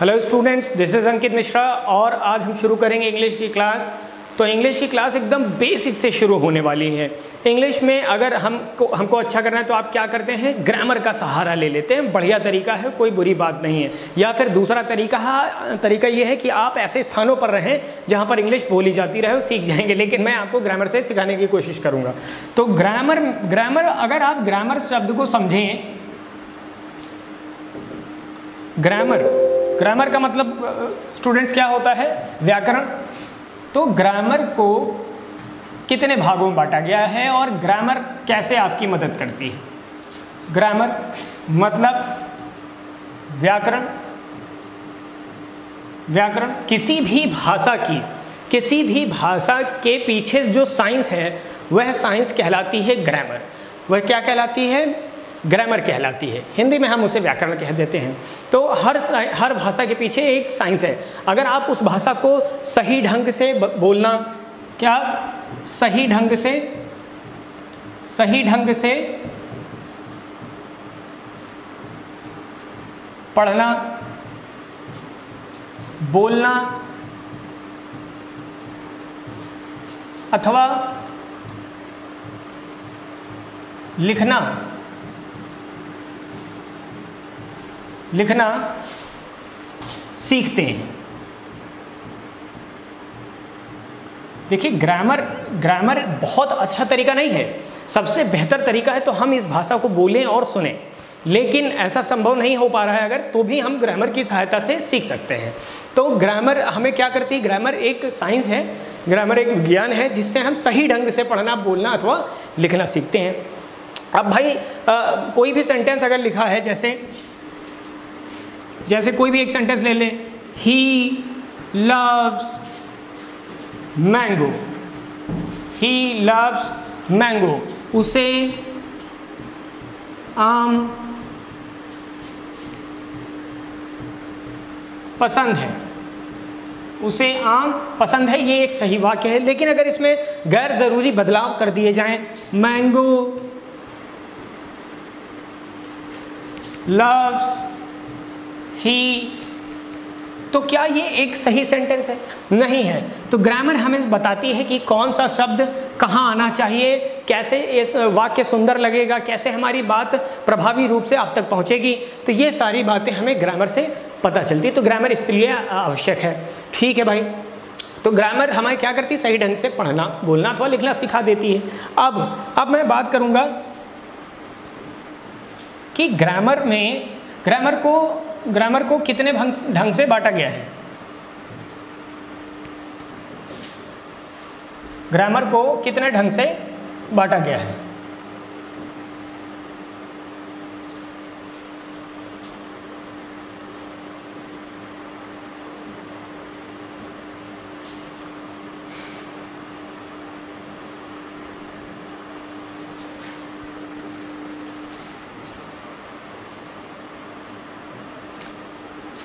Hello students, this is Ankit Mishra और आज हम शुरू करेंगे इंग्लिश की क्लास। तो इंग्लिश की क्लास एकदम बेसिक से शुरू होने वाली है। इंग्लिश में अगर हमको अच्छा करना है तो आप क्या करते हैं, ग्रामर का सहारा ले लेते हैं। बढ़िया तरीका है, कोई बुरी बात नहीं है। या फिर दूसरा तरीका ये है कि आप ऐसे स्थानों पर रहें जहाँ पर इंग्लिश बोली जाती रहे, सीख जाएंगे। लेकिन मैं आपको ग्रामर से सिखाने की कोशिश करूँगा। तो ग्रामर अगर आप ग्रामर शब्द को समझें, ग्रामर का मतलब स्टूडेंट्स क्या होता है, व्याकरण। तो ग्रामर को कितने भागों में बांटा गया है और ग्रामर कैसे आपकी मदद करती है। ग्रामर मतलब व्याकरण किसी भी भाषा के पीछे जो साइंस है वह साइंस कहलाती है ग्रामर। वह क्या कहलाती है, ग्रामर कहलाती है। हिंदी में हम उसे व्याकरण कह देते हैं। तो हर भाषा के पीछे एक साइंस है। अगर आप उस भाषा को सही ढंग से बोलना, क्या सही ढंग से पढ़ना, बोलना अथवा लिखना सीखते हैं। देखिए, ग्रामर बहुत अच्छा तरीका नहीं है। सबसे बेहतर तरीका है तो हम इस भाषा को बोलें और सुनें, लेकिन ऐसा संभव नहीं हो पा रहा है अगर, तो भी हम ग्रामर की सहायता से सीख सकते हैं। तो ग्रामर हमें क्या करती है, ग्रामर एक साइंस है, ग्रामर एक विज्ञान है जिससे हम सही ढंग से पढ़ना, बोलना अथवा लिखना सीखते हैं। अब भाई कोई भी सेंटेंस अगर लिखा है, जैसे कोई भी एक सेंटेंस ले लें, ही लव्स मैंगो, उसे आम पसंद है, ये एक सही वाक्य है। लेकिन अगर इसमें गैर ज़रूरी बदलाव कर दिए जाएं, मैंगो लव्स ही, तो क्या ये एक सही सेंटेंस है? नहीं है। तो ग्रामर हमें बताती है कि कौन सा शब्द कहाँ आना चाहिए, कैसे इस वाक्य सुंदर लगेगा, कैसे हमारी बात प्रभावी रूप से आप तक पहुँचेगी। तो ये सारी बातें हमें ग्रामर से पता चलती है। तो ग्रामर इसके लिए आवश्यक है। ठीक है भाई। तो ग्रामर हमें क्या करती है, सही ढंग से पढ़ना, बोलना अथवा लिखना सिखा देती है। अब मैं बात करूँगा कि ग्रामर को कितने ढंग से बांटा गया है। ग्रामर को कितने ढंग से बांटा गया है।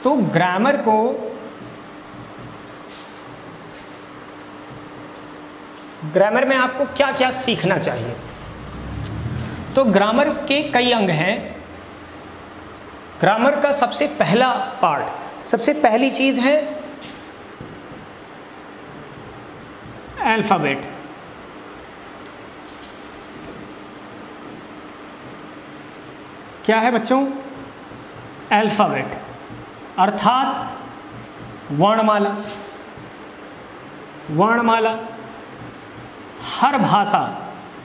तो ग्रामर में आपको क्या क्या सीखना चाहिए। तो ग्रामर के कई अंग हैं। ग्रामर का सबसे पहला पार्ट, सबसे पहली चीज है अल्फाबेट। क्या है बच्चों? अल्फाबेट अर्थात वर्णमाला। हर भाषा,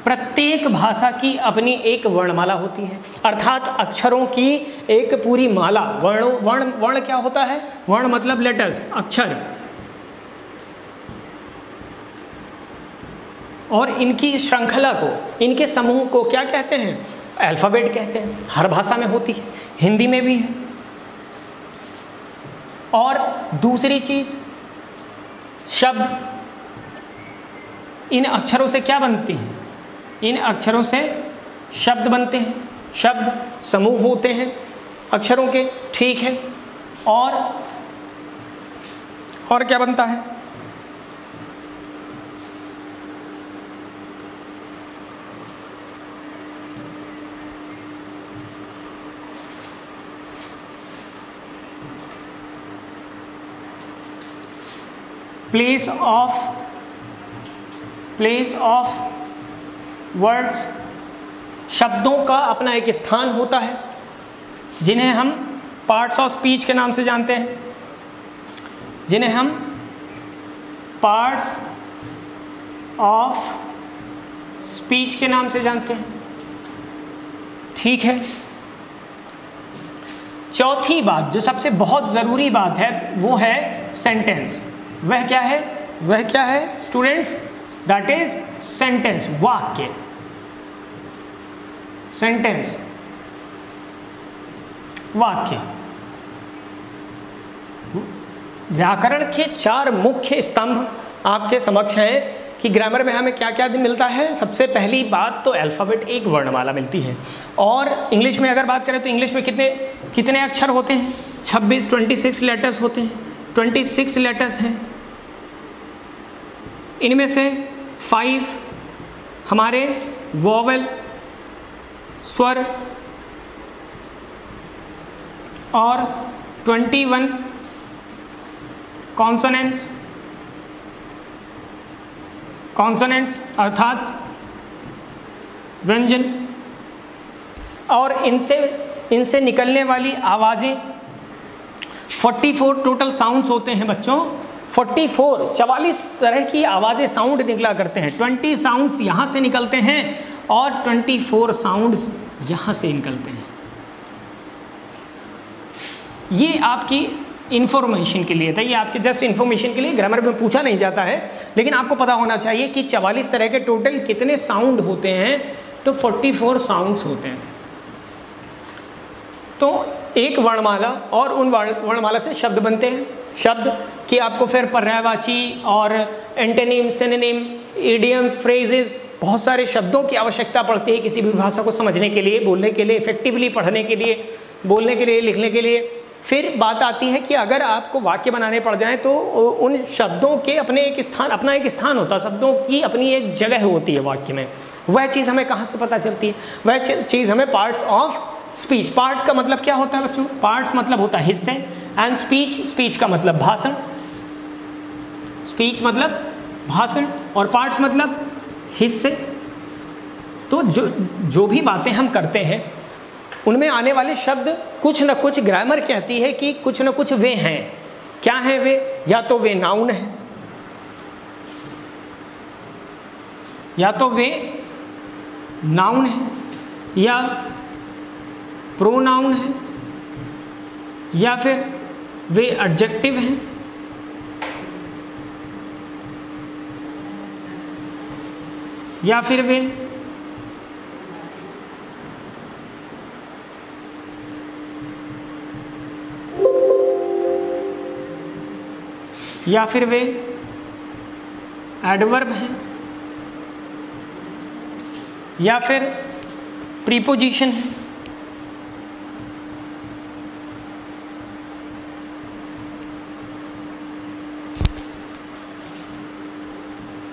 प्रत्येक भाषा की अपनी एक वर्णमाला होती है, अर्थात अक्षरों की एक पूरी माला। वर्ण क्या होता है? वर्ण मतलब लेटर्स, अक्षर, और इनकी श्रृंखला को, इनके समूह को क्या कहते हैं? अल्फाबेट कहते हैं। हर भाषा में होती है, हिंदी में भी है। और दूसरी चीज, शब्द। इन अक्षरों से क्या बनती हैं? इन अक्षरों से शब्द बनते हैं। शब्द समूह होते हैं अक्षरों के, ठीक है। और क्या बनता है? प्लेस ऑफ वर्ड्स, शब्दों का अपना एक स्थान होता है जिन्हें हम पार्ट्स ऑफ स्पीच के नाम से जानते हैं, जिन्हें हम पार्ट्स ऑफ स्पीच के नाम से जानते हैं। ठीक है, चौथी बात जो सबसे बहुत ज़रूरी बात है वो है सेंटेंस। वह क्या है? वह क्या है स्टूडेंट्स? दैट इज सेंटेंस, वाक्य। सेंटेंस, वाक्य। व्याकरण के 4 मुख्य स्तंभ आपके समक्ष हैं कि ग्रामर में हमें क्या क्या मिलता है। सबसे पहली बात तो अल्फ़ाबेट, एक वर्णमाला मिलती है। और इंग्लिश में अगर बात करें तो इंग्लिश में कितने अक्षर होते हैं? 26 लेटर्स होते हैं, 26 लेटर्स हैं। इनमें से 5 हमारे वोवेल, स्वर, और 21 कॉन्सोनेंट्स, अर्थात व्यंजन। और इनसे निकलने वाली आवाज़ें 44 टोटल साउंड्स होते हैं बच्चों। 44 तरह की आवाज़ें, साउंड निकला करते हैं। 20 साउंड्स यहाँ से निकलते हैं और 24 साउंड्स यहाँ से निकलते हैं। ये आपकी इन्फॉर्मेशन के लिए था, ये आपके जस्ट इन्फॉर्मेशन के लिए, ग्रामर में पूछा नहीं जाता है, लेकिन आपको पता होना चाहिए कि 44 तरह के टोटल कितने साउंड होते हैं। तो 44 साउंड्स होते हैं। तो एक वर्णमाला और उन वर्णमाला से शब्द बनते हैं। शब्द की आपको फिर पर्यायवाची और एंटोनिम, सिनोनिम, इडियम्स, फ्रेजेस, बहुत सारे शब्दों की आवश्यकता पड़ती है किसी भी भाषा को समझने के लिए, बोलने के लिए, इफेक्टिवली पढ़ने के लिए, बोलने के लिए, लिखने के लिए। फिर बात आती है कि अगर आपको वाक्य बनाने पड़ जाएं तो उन शब्दों के अपना एक स्थान होता है, शब्दों की अपनी एक जगह होती है वाक्य में। वह चीज़ हमें कहाँ से पता चलती है? वह चीज़ हमें पार्ट्स ऑफ स्पीच। पार्ट्स का मतलब क्या होता है बच्चों? पार्ट्स मतलब होता है हिस्से, एंड स्पीच का मतलब भाषण। स्पीच मतलब भाषण और पार्ट्स मतलब हिस्से। तो जो भी बातें हम करते हैं उनमें आने वाले शब्द कुछ न कुछ, ग्रामर कहती है कि कुछ न कुछ वे हैं। क्या हैं वे? या तो वे नाउन हैं, या प्रोनाउन हैं, या फिर वे एडजेक्टिव हैं, या फिर वे एडवर्ब हैं, या फिर प्रीपोजिशन है,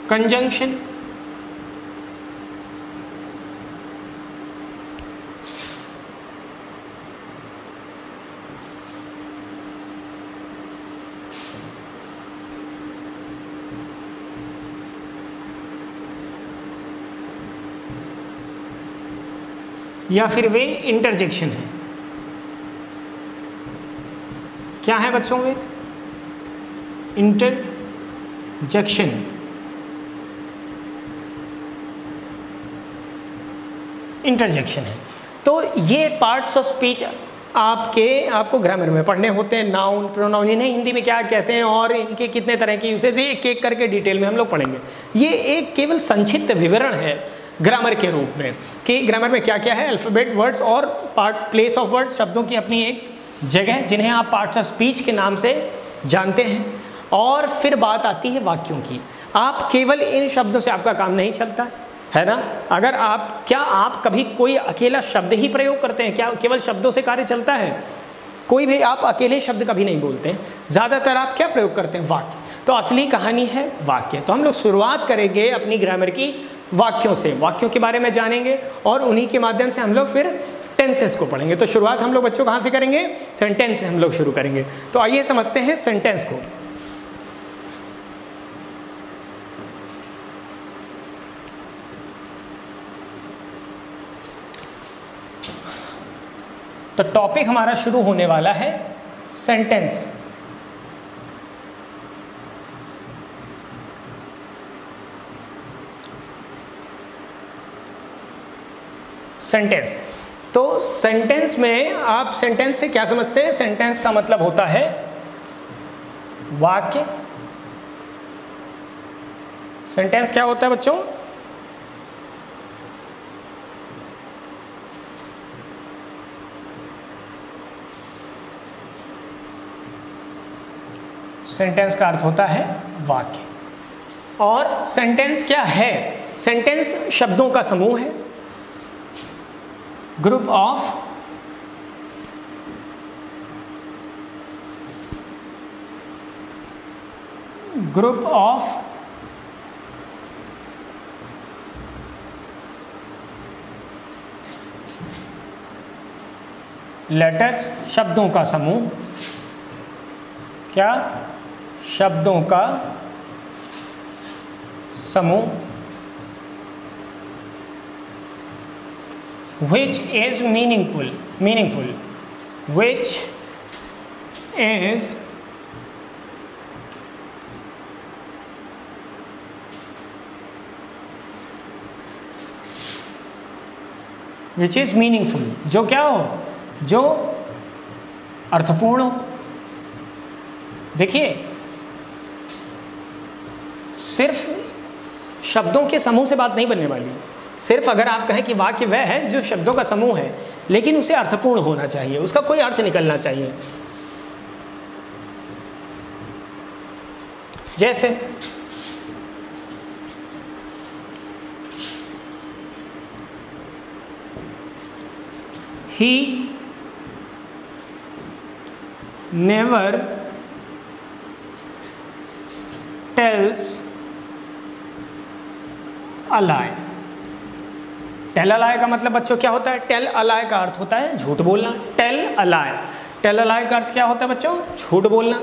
कंजंक्शन, या फिर वे इंटरजेक्शन है। क्या है बच्चों वे? इंटरजेक्शन। इंटरजेक्शन है। तो ये पार्ट्स ऑफ स्पीच आपको ग्रामर में पढ़ने होते हैं। नाउन, प्रोनाउन, इन्हें हिंदी में क्या कहते हैं और इनके कितने तरह के यूसेज, एक एक करके डिटेल में हम लोग पढ़ेंगे। ये एक केवल संक्षिप्त विवरण है ग्रामर के रूप में कि ग्रामर में क्या क्या है। अल्फ़ाबेट, वर्ड्स और पार्ट्स, प्लेस ऑफ वर्ड्स, शब्दों की अपनी एक जगह जिन्हें आप पार्ट्स ऑफ स्पीच के नाम से जानते हैं। और फिर बात आती है वाक्यों की। आप केवल इन शब्दों से आपका काम नहीं चलता है ना। अगर आप कभी कोई अकेला शब्द ही प्रयोग करते हैं? क्या केवल शब्दों से कार्य चलता है? कोई भी आप अकेले शब्द कभी नहीं बोलते हैं। ज़्यादातर आप क्या प्रयोग करते हैं? वाक्य। तो असली कहानी है वाक्य। तो हम लोग शुरुआत करेंगे अपनी ग्रामर की वाक्यों से, वाक्यों के बारे में जानेंगे और उन्हीं के माध्यम से हम लोग फिर टेंसेस को पढ़ेंगे। तो शुरुआत हम लोग बच्चों कहाँ से करेंगे? सेंटेंस से हम लोग शुरू करेंगे। तो आइए समझते हैं सेंटेंस को। तो टॉपिक हमारा शुरू होने वाला है सेंटेंस। सेंटेंस, तो सेंटेंस में आप सेंटेंस से क्या समझते हैं? सेंटेंस का मतलब होता है वाक्य। सेंटेंस क्या होता है बच्चों? सेंटेंस का अर्थ होता है वाक्य। और सेंटेंस क्या है? सेंटेंस शब्दों का समूह है, ग्रुप ऑफ लेटर्स, शब्दों का समूह। क्या? शब्दों का समूह। which is meaningful, which is meaningful, जो क्या हो? जो अर्थपूर्ण हो। देखिए, सिर्फ शब्दों के समूह से बात नहीं बनने वाली। सिर्फ अगर आप कहें कि वाक्य वह है जो शब्दों का समूह है, लेकिन उसे अर्थपूर्ण होना चाहिए, उसका कोई अर्थ निकलना चाहिए। जैसे he never tells a lie। Tell a lie का मतलब बच्चों क्या होता है? टेल अ लाई का अर्थ होता है झूठ बोलना। Tell a lie, tell a lie का अर्थ क्या होता है बच्चों? झूठ बोलना।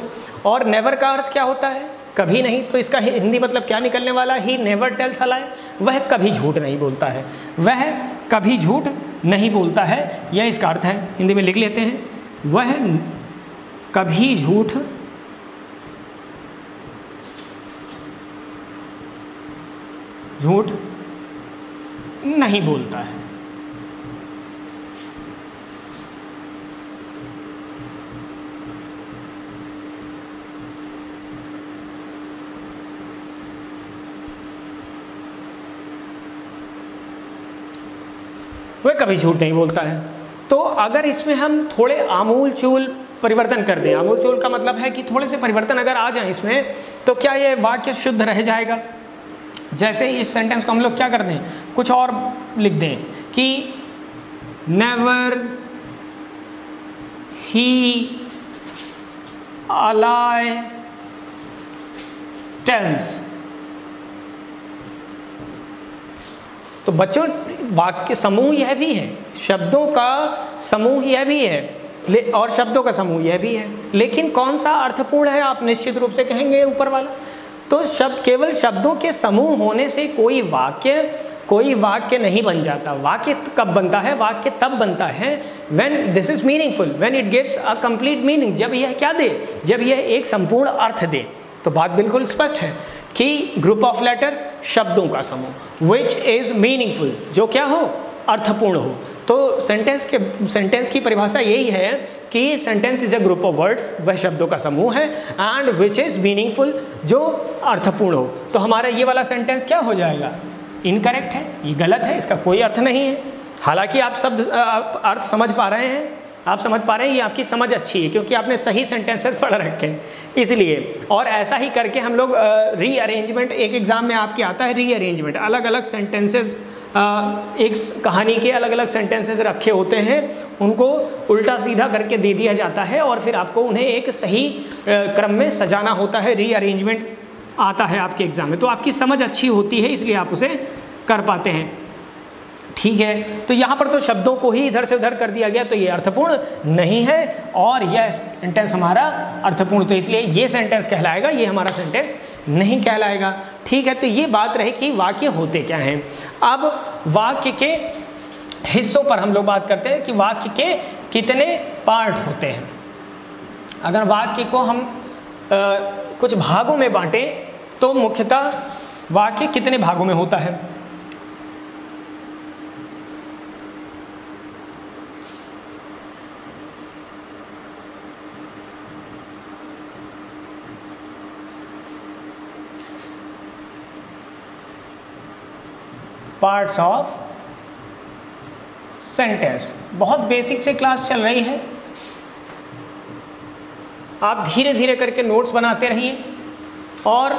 और नेवर का अर्थ क्या होता है? कभी नहीं। तो इसका हिंदी मतलब क्या निकलने वाला? ही नेवर टेल्स अ लाई, वह कभी झूठ नहीं बोलता है, वह कभी झूठ नहीं बोलता है, यह इसका अर्थ है। हिंदी में लिख लेते हैं, वह कभी झूठ नहीं बोलता है। वह कभी झूठ नहीं बोलता है। तो अगर इसमें हम थोड़े आमूल चूल परिवर्तन कर दें, आमूल चूल का मतलब है कि थोड़े से परिवर्तन अगर आ जाए इसमें, तो क्या ये वाक्य शुद्ध रह जाएगा? जैसे इस सेंटेंस को हम लोग क्या कर दें, कुछ और लिख दें कि never he a lie tales. तो बच्चों, वाक्य समूह यह भी है, शब्दों का समूह यह भी है और शब्दों का समूह यह भी है, लेकिन कौन सा अर्थपूर्ण है आप निश्चित रूप से कहेंगे ऊपर वाला। तो शब्द, केवल शब्दों के समूह होने से कोई वाक्य नहीं बन जाता। वाक्य कब बनता है? वाक्य तब बनता है when this is meaningful, when it gives a complete meaning. जब यह क्या दे? जब यह एक संपूर्ण अर्थ दे। तो बात बिल्कुल स्पष्ट है कि ग्रुप ऑफ लेटर्स, शब्दों का समूह, विच इज मीनिंगफुल, जो क्या हो? अर्थपूर्ण हो। तो सेंटेंस की परिभाषा यही है कि sentence is a group of words, वह शब्दों का समूह है, एंड विच इज मीनिंगफुल, जो अर्थपूर्ण हो। तो हमारा ये वाला सेंटेंस क्या हो जाएगा? इनकरेक्ट है, ये गलत है, इसका कोई अर्थ नहीं है। हालांकि आप शब्द अर्थ समझ पा रहे हैं, आप समझ पा रहे हैं, ये आपकी समझ अच्छी है क्योंकि आपने सही सेंटेंसेस पढ़ रखे हैं इसलिए। और ऐसा ही करके हम लोग रीअरेंजमेंट, एक एग्जाम में आपके आता है रीअरेंजमेंट, अलग अलग सेंटेंसेस, एक कहानी के अलग अलग सेंटेंसेस रखे होते हैं, उनको उल्टा सीधा करके दे दिया जाता है और फिर आपको उन्हें एक सही क्रम में सजाना होता है। रीअरेंजमेंट आता है आपके एग्जाम में, तो आपकी समझ अच्छी होती है इसलिए आप उसे कर पाते हैं। ठीक है, तो यहाँ पर तो शब्दों को ही इधर से उधर कर दिया गया, तो ये अर्थपूर्ण नहीं है और यह सेंटेंस हमारा अर्थपूर्ण, तो इसलिए ये सेंटेंस कहलाएगा, ये हमारा सेंटेंस नहीं कहलाएगा। ठीक है, तो ये बात रही कि वाक्य होते क्या हैं। अब वाक्य के हिस्सों पर हम लोग बात करते हैं कि वाक्य कितने पार्ट होते हैं। अगर वाक्य को हम कुछ भागों में बांटें तो मुख्यतः वाक्य कितने भागों में होता है। Parts of sentence. बहुत बेसिक से क्लास चल रही है, आप धीरे धीरे करके नोट्स बनाते रहिए और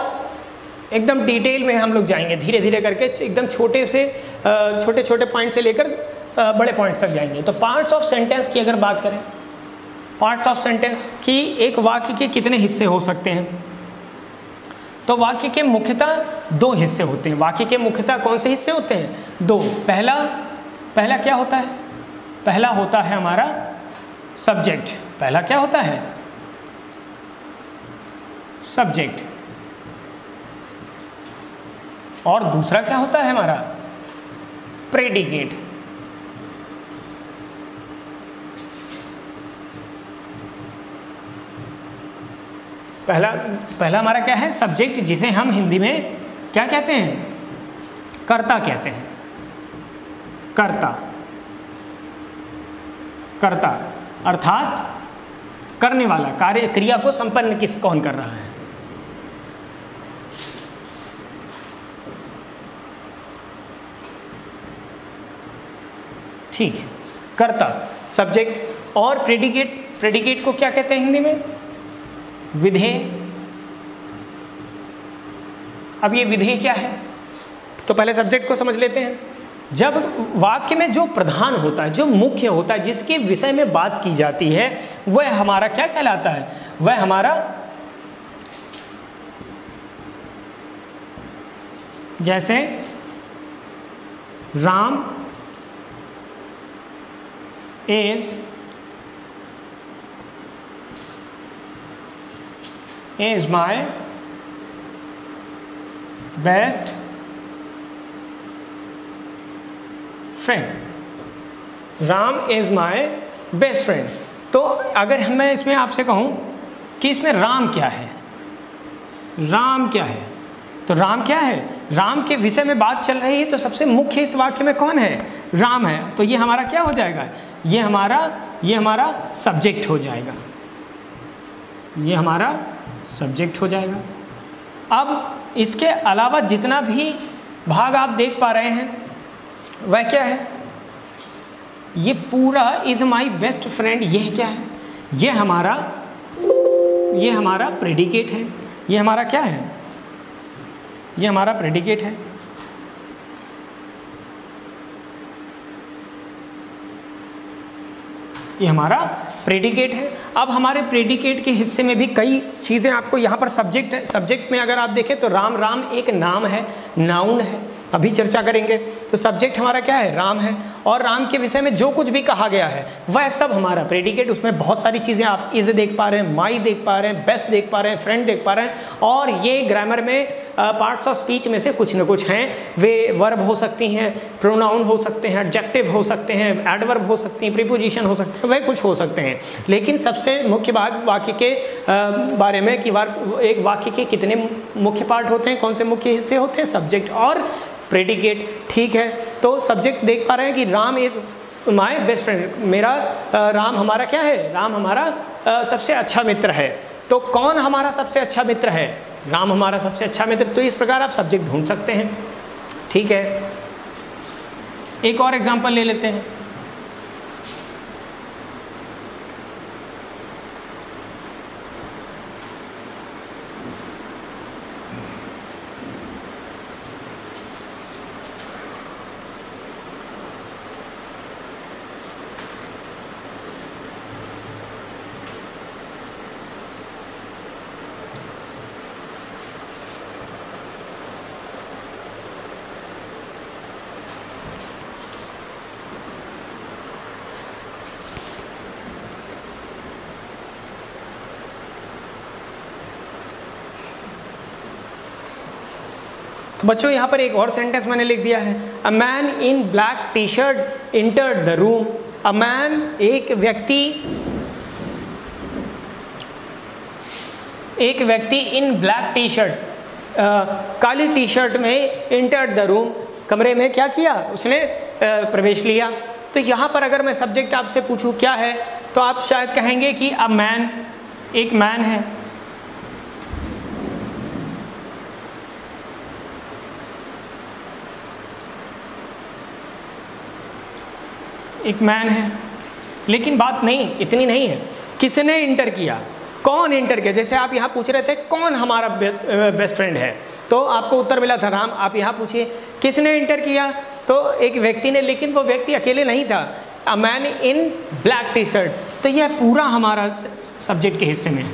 एकदम डिटेल में हम लोग जाएंगे धीरे धीरे करके, एकदम छोटे छोटे पॉइंट से लेकर बड़े पॉइंट्स तक जाएंगे। तो पार्ट्स ऑफ सेंटेंस की अगर बात करें, पार्ट्स ऑफ सेंटेंस की एक वाक्य के कितने हिस्से हो सकते हैं, तो वाक्य के मुख्यतः दो हिस्से होते हैं। वाक्य के मुख्यतः कौन से हिस्से होते हैं? दो। पहला क्या होता है? पहला होता है हमारा सब्जेक्ट। पहला क्या होता है? सब्जेक्ट। और दूसरा क्या होता है हमारा? प्रेडिकेट। पहला हमारा क्या है? सब्जेक्ट, जिसे हम हिंदी में क्या कहते हैं? कर्ता कहते हैं। कर्ता अर्थात करने वाला, कार्य क्रिया को संपन्न कौन कर रहा है। ठीक है, कर्ता, सब्जेक्ट। और प्रेडिकेट को क्या कहते हैं हिंदी में? विधेय। अब ये विधेय क्या है? तो पहले सब्जेक्ट को समझ लेते हैं। जब वाक्य में जो प्रधान होता है, जो मुख्य होता है, जिसके विषय में बात की जाती है, वह हमारा क्या कहलाता है? वह हमारा, जैसे Ram is my best friend। Ram is my best friend. तो अगर मैं इसमें आपसे कहूं कि इसमें राम क्या है, राम क्या है, तो राम क्या है? राम के विषय में बात चल रही है, तो सबसे मुख्य इस वाक्य में कौन है? राम है। तो ये हमारा क्या हो जाएगा? ये हमारा सब्जेक्ट हो जाएगा। ये हमारा सब्जेक्ट हो जाएगा। अब इसके अलावा जितना भी भाग आप देख पा रहे हैं वह क्या है? ये पूरा इज माई बेस्ट फ्रेंड, यह क्या है? ये हमारा प्रेडिकेट है। ये हमारा क्या है? ये हमारा प्रेडिकेट है। ये हमारा प्रेडिकेट है। अब हमारे प्रेडिकेट के हिस्से में भी कई चीज़ें आपको यहाँ पर सब्जेक्ट है। सब्जेक्ट में अगर आप देखें तो राम एक नाम है, नाउन है, अभी चर्चा करेंगे। तो सब्जेक्ट हमारा क्या है? राम है। और राम के विषय में जो कुछ भी कहा गया है वह सब हमारा प्रेडिकेट। उसमें बहुत सारी चीज़ें आप इज देख पा रहे हैं, माई देख पा रहे हैं, बेस्ट देख पा रहे हैं, फ्रेंड देख पा रहे हैं। और ये ग्रामर में पार्ट्स ऑफ स्पीच में से कुछ न कुछ हैं। वे वर्ब हो सकती हैं, प्रोनाउन हो सकते हैं, एडजेक्टिव हो सकते हैं, एडवर्ब हो सकती हैं, प्रीपोजिशन हो सकते हैं, वह कुछ हो सकते हैं। लेकिन सबसे मुख्य बात वाक्य के बारे में कि एक वाक्य के कितने मुख्य पार्ट होते हैं, कौन से मुख्य हिस्से होते हैं? सब्जेक्ट और प्रेडिकेट। ठीक है, तो सब्जेक्ट देख पा रहे हैं कि Ram is my best friend. मेरा राम हमारा क्या है? राम हमारा सबसे अच्छा मित्र है। तो कौन हमारा सबसे अच्छा मित्र है? राम हमारा सबसे अच्छा मित्र। तो इस प्रकार आप सब्जेक्ट ढूंढ सकते हैं। ठीक है, एक और एग्जांपल ले लेते हैं। तो बच्चों यहाँ पर एक और सेंटेंस मैंने लिख दिया है। A man in black T shirt entered the room. A man, एक व्यक्ति इन ब्लैक टी शर्ट, काली टी शर्ट में एंटर्ड द रूम, कमरे में क्या किया, उसने प्रवेश लिया। तो यहाँ पर अगर मैं सब्जेक्ट आपसे पूछूं क्या है, तो आप शायद कहेंगे कि अ मैन, एक मैन है। एक मैन है, लेकिन बात नहीं, इतनी नहीं है। किसने इंटर किया, कौन इंटर किया। जैसे आप यहाँ पूछ रहे थे कौन हमारा बेस्ट फ्रेंड है, तो आपको उत्तर मिला था राम। आप यहाँ पूछिए किसने इंटर किया, तो एक व्यक्ति ने, लेकिन वो व्यक्ति अकेले नहीं था। A man in black T shirt, तो यह पूरा हमारा सब्जेक्ट के हिस्से में है।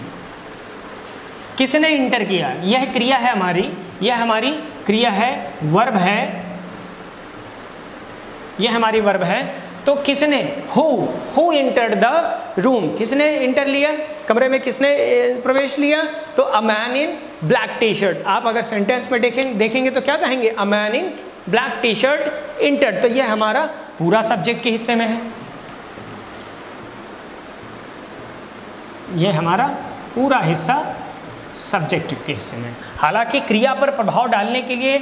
किसने इंटर किया, यह क्रिया है हमारी, यह हमारी क्रिया है, वर्ब है, यह हमारी वर्ब है। तो किसने, हु एंटर्ड द रूम, किसने इंटर लिया, कमरे में किसने प्रवेश लिया, तो a man in black T shirt. आप अगर सेंटेंस में देखेंगे तो क्या कहेंगे, a man in black T shirt entered. तो यह हमारा पूरा सब्जेक्ट के हिस्से में है, यह हमारा पूरा हिस्सा सब्जेक्ट के हिस्से में। हालांकि क्रिया पर प्रभाव डालने के लिए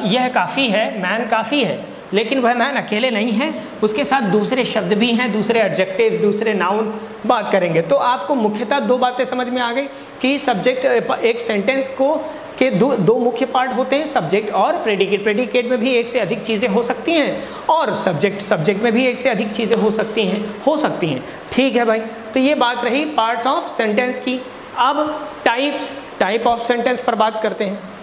यह काफ़ी है, मैन काफ़ी है, लेकिन वह मैन अकेले नहीं है, उसके साथ दूसरे शब्द भी हैं, दूसरे एडजेक्टिव, दूसरे नाउन बात करेंगे। तो आपको मुख्यतः दो बातें समझ में आ गई कि सब्जेक्ट, एक सेंटेंस को के दो मुख्य पार्ट होते हैं, सब्जेक्ट और प्रेडिकेट। प्रेडिकेट में भी एक से अधिक चीज़ें हो सकती हैं, और सब्जेक्ट में भी एक से अधिक चीज़ें हो सकती हैं। ठीक है भाई, तो ये बात रही पार्ट्स ऑफ सेंटेंस की। अब टाइप ऑफ सेंटेंस पर बात करते हैं।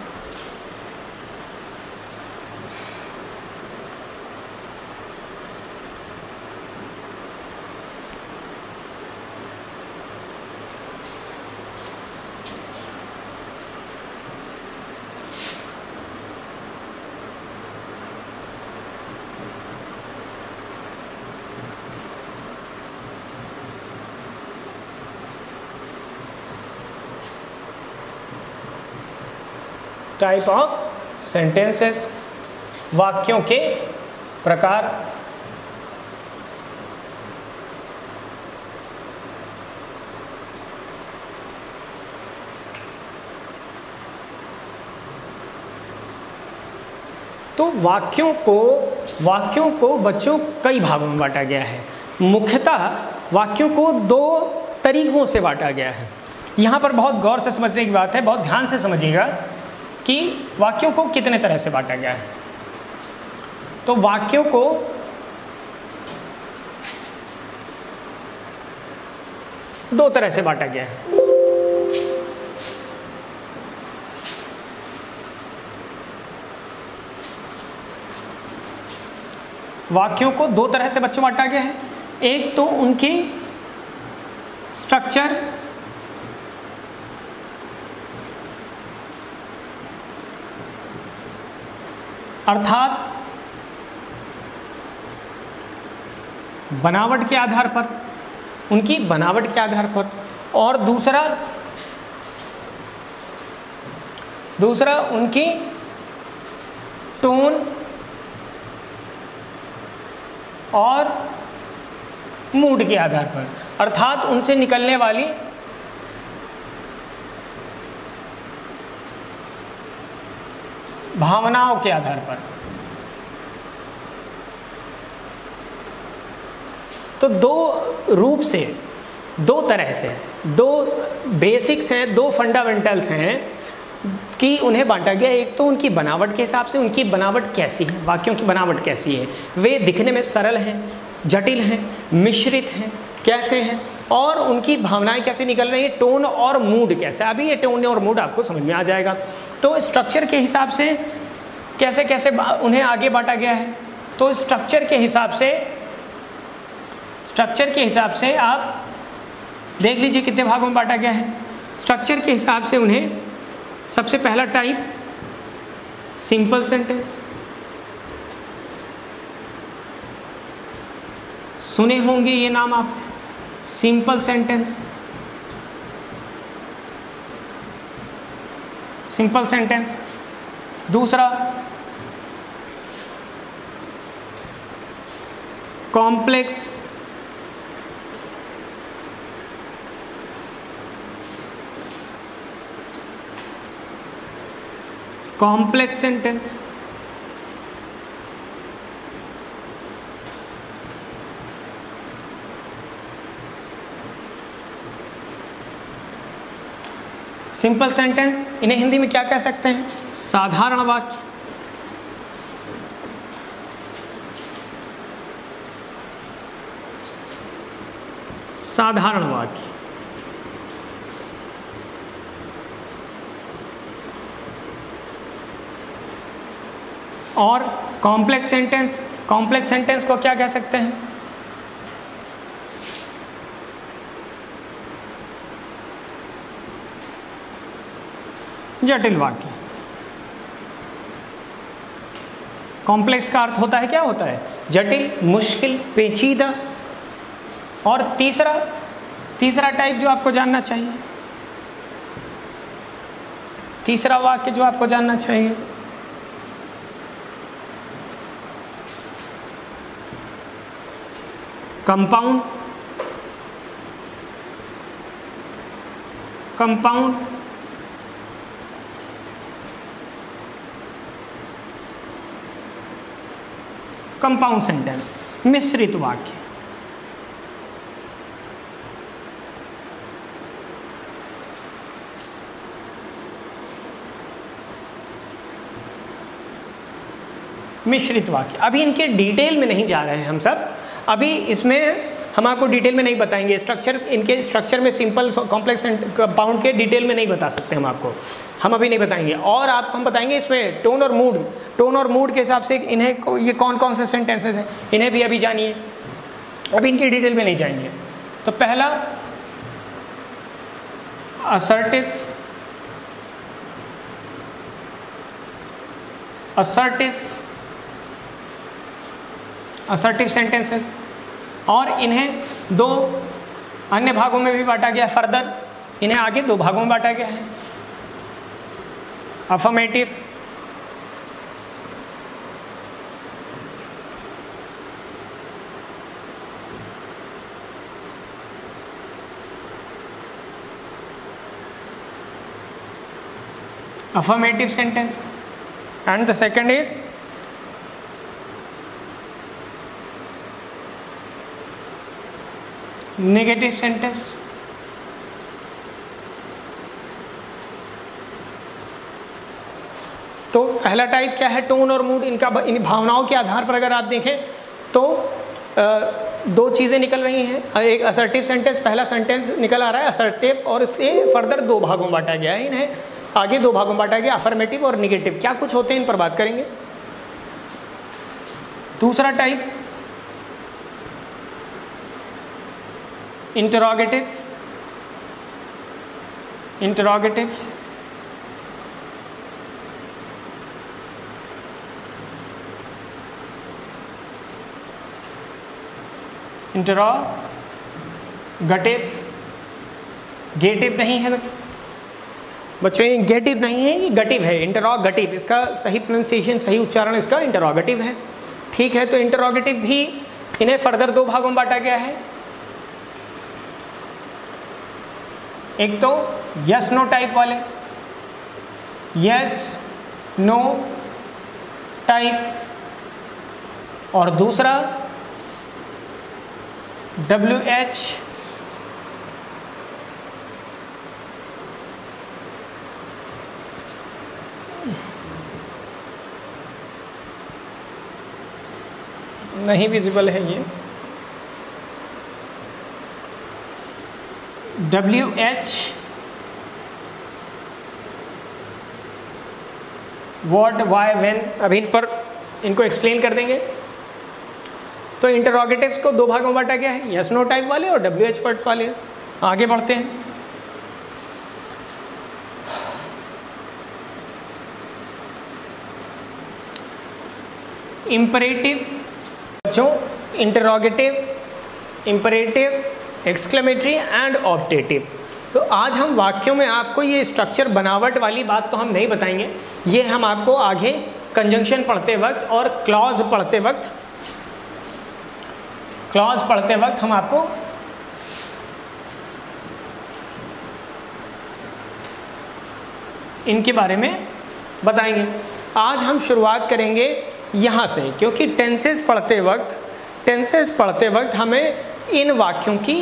टाइप ऑफ सेंटेंसेस, वाक्यों के प्रकार। तो वाक्यों को बच्चों कई भागों में बांटा गया है। मुख्यतः वाक्यों को दो तरीकों से बांटा गया है। यहाँ पर बहुत गौर से समझने की बात है, बहुत ध्यान से समझिएगा कि वाक्यों को कितने तरह से बांटा गया है। तो वाक्यों को दो तरह से बांटा गया है। वाक्यों को दो तरह से बच्चों बांटा गया है। एक तो उनकी स्ट्रक्चर, अर्थात बनावट के आधार पर, उनकी बनावट के आधार पर, और दूसरा उनकी टोन और मूड के आधार पर, अर्थात उनसे निकलने वाली भावनाओं के आधार पर। तो दो रूप से, दो तरह से, दो बेसिक्स हैं, दो फंडामेंटल्स हैं कि उन्हें बांटा गया। एक तो उनकी बनावट के हिसाब से, उनकी बनावट कैसी है, वाक्यों की बनावट कैसी है, वे दिखने में सरल हैं, जटिल हैं, मिश्रित हैं, कैसे हैं, और उनकी भावनाएं कैसे निकल रही हैं, टोन और मूड कैसे। अभी ये टोन और मूड आपको समझ में आ जाएगा। तो स्ट्रक्चर के हिसाब से कैसे कैसे उन्हें आगे बांटा गया है। तो स्ट्रक्चर के हिसाब से आप देख लीजिए कितने भागों में बांटा गया है। स्ट्रक्चर के हिसाब से उन्हें सबसे पहला टाइप सिंपल सेंटेंस, सुने होंगे ये नाम आप, सिंपल सेंटेंस, सिंपल सेंटेंस। दूसरा complex complex sentence, simple sentence, इन्हें हिंदी में क्या कह सकते हैं? साधारण वाक्य, साधारण वाक्य। और कॉम्प्लेक्स सेंटेंस, कॉम्प्लेक्स सेंटेंस को क्या कह सकते हैं? जटिल वाक्य। कॉम्प्लेक्स का अर्थ होता है, क्या होता है? जटिल, मुश्किल, पेचीदा। और तीसरा टाइप जो आपको जानना चाहिए, तीसरा वाक्य जो आपको जानना चाहिए, कंपाउंड, कंपाउंड, कंपाउंड सेंटेंस, मिश्रित वाक्य। मिश्रित वाक्य। अभी इनके डिटेल में नहीं जा रहे हैं हम सब, अभी इसमें हम आपको डिटेल में नहीं बताएंगे। स्ट्रक्चर, इनके स्ट्रक्चर में सिंपल, कॉम्प्लेक्स कंपाउंड के डिटेल में नहीं बता सकते हम आपको, हम अभी नहीं बताएंगे। और आपको हम बताएंगे इसमें टोन और मूड, टोन और मूड के हिसाब से इन्हें ये कौन कौन से सेंटेंसेस हैं, इन्हें भी अभी जानिए, अभी इनके डिटेल में नहीं जाएंगे। तो पहला असर्टिव, असर्टिव सेंटेंसेस, और इन्हें दो अन्य भागों में भी बांटा गया है। फर्दर इन्हें आगे दो भागों में बांटा गया है, affirmative, affirmative sentence, and the second is negative sentence. तो पहला टाइप क्या है? टोन और मूड। इनका, इन भावनाओं के आधार पर अगर आप देखें तो दो चीज़ें निकल रही हैं। एक असर्टिव सेंटेंस, पहला सेंटेंस निकल आ रहा है असर्टिव, और इससे फर्दर दो भागों में बांटा गया है, इन्हें आगे दो भागों में बांटा गया, अफर्मेटिव और निगेटिव। क्या कुछ होते हैं इन पर बात करेंगे। दूसरा टाइप इंटरोगेटिव, इंटरोगेटिव, इंटरोगेटिव, गेटिव नहीं है बच्चों, ये गेटिव नहीं है, ये गटिव है, इंटरोगेटिव। इसका सही प्रोनाउंसिएशन, सही उच्चारण इसका इंटरोगेटिव है। ठीक है, तो इंटरोगेटिव भी इन्हें फर्दर दो भागों में बांटा गया है। एक तो यस नो टाइप वाले, यस नो टाइप, और दूसरा WH नहीं विजिबल है, ये WH व्हाट, वाई, व्हेन। अभी इन पर इनको एक्सप्लेन कर देंगे। तो इंटरोगेटिव्स को दो भागों में बांटा गया है, यस नो टाइप वाले और WH वर्ड्स वाले। आगे बढ़ते हैं। इम्परेटिव बच्चों, interrogative, imperative, exclamatory and optative. तो आज हम वाक्यों में आपको ये स्ट्रक्चर, बनावट वाली बात तो हम नहीं बताएंगे, ये हम आपको आगे कंजंक्शन पढ़ते वक्त और क्लॉज पढ़ते वक्त हम आपको इनके बारे में बताएंगे। आज हम शुरुआत करेंगे यहाँ से, क्योंकि टेंसेस पढ़ते वक्त हमें इन वाक्यों की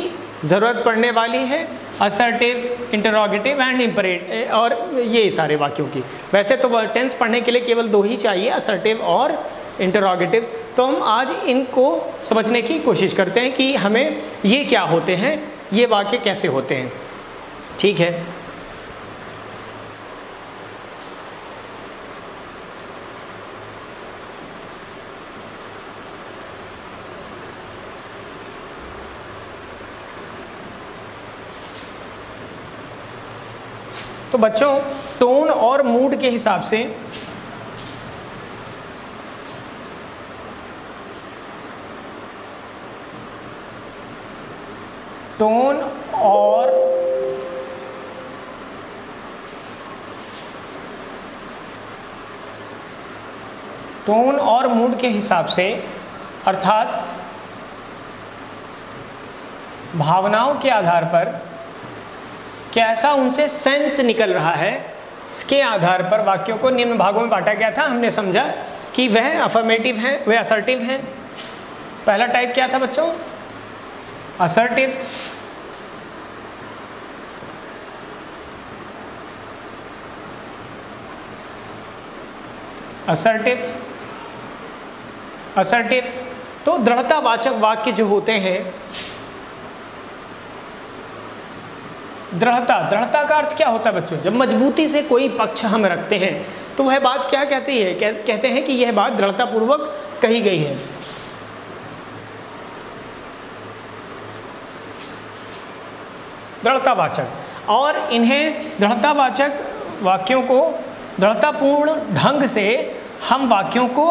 ज़रूरत पड़ने वाली है, असर्टिव, इंटरोगेटिव एंड इम्परेटिव, और ये सारे वाक्यों की। वैसे तो टेंस पढ़ने के लिए केवल 2 ही चाहिए, असर्टिव और इंटरोगेटिव। तो हम आज इनको समझने की कोशिश करते हैं कि हमें ये क्या होते हैं, ये वाक्य कैसे होते हैं। ठीक है, तो बच्चों टोन और मूड के हिसाब से टोन और मूड के हिसाब से, अर्थात भावनाओं के आधार पर कैसा उनसे सेंस निकल रहा है, इसके आधार पर वाक्यों को निम्न भागों में बांटा गया था। हमने समझा कि वह अफर्मेटिव हैं, वह असर्टिव हैं। पहला टाइप क्या था बच्चों? असर्टिव। असर्टिव तो दृढ़तावाचक वाक्य जो होते हैं, दृढ़ता का अर्थ क्या होता है बच्चों? जब मजबूती से कोई पक्ष हम रखते हैं तो वह बात क्या कहती है? कहते हैं कि यह बात दृढ़तापूर्वक कही गई है। दृढ़तावाचक, और इन्हें दृढ़तावाचक वाक्यों को दृढ़तापूर्ण ढंग से हम वाक्यों को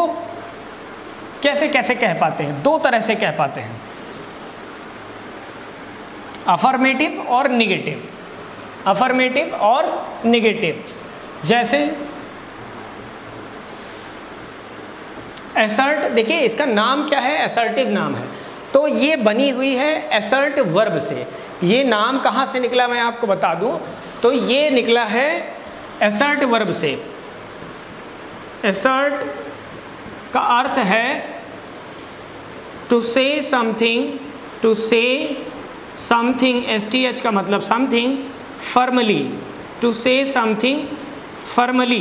कैसे कैसे कह पाते हैं? 2 तरह से कह पाते हैं, अफर्मेटिव और निगेटिव। अफर्मेटिव और निगेटिव, जैसे एसर्ट, देखिए इसका नाम क्या है? असर्टिव नाम है, तो ये बनी हुई है एसर्ट वर्ब से। ये नाम कहाँ से निकला मैं आपको बता दूं, तो ये निकला है एसर्ट वर्ब से। एसर्ट का अर्थ है to say something, to say something, STH का मतलब something, firmly, to say something firmly,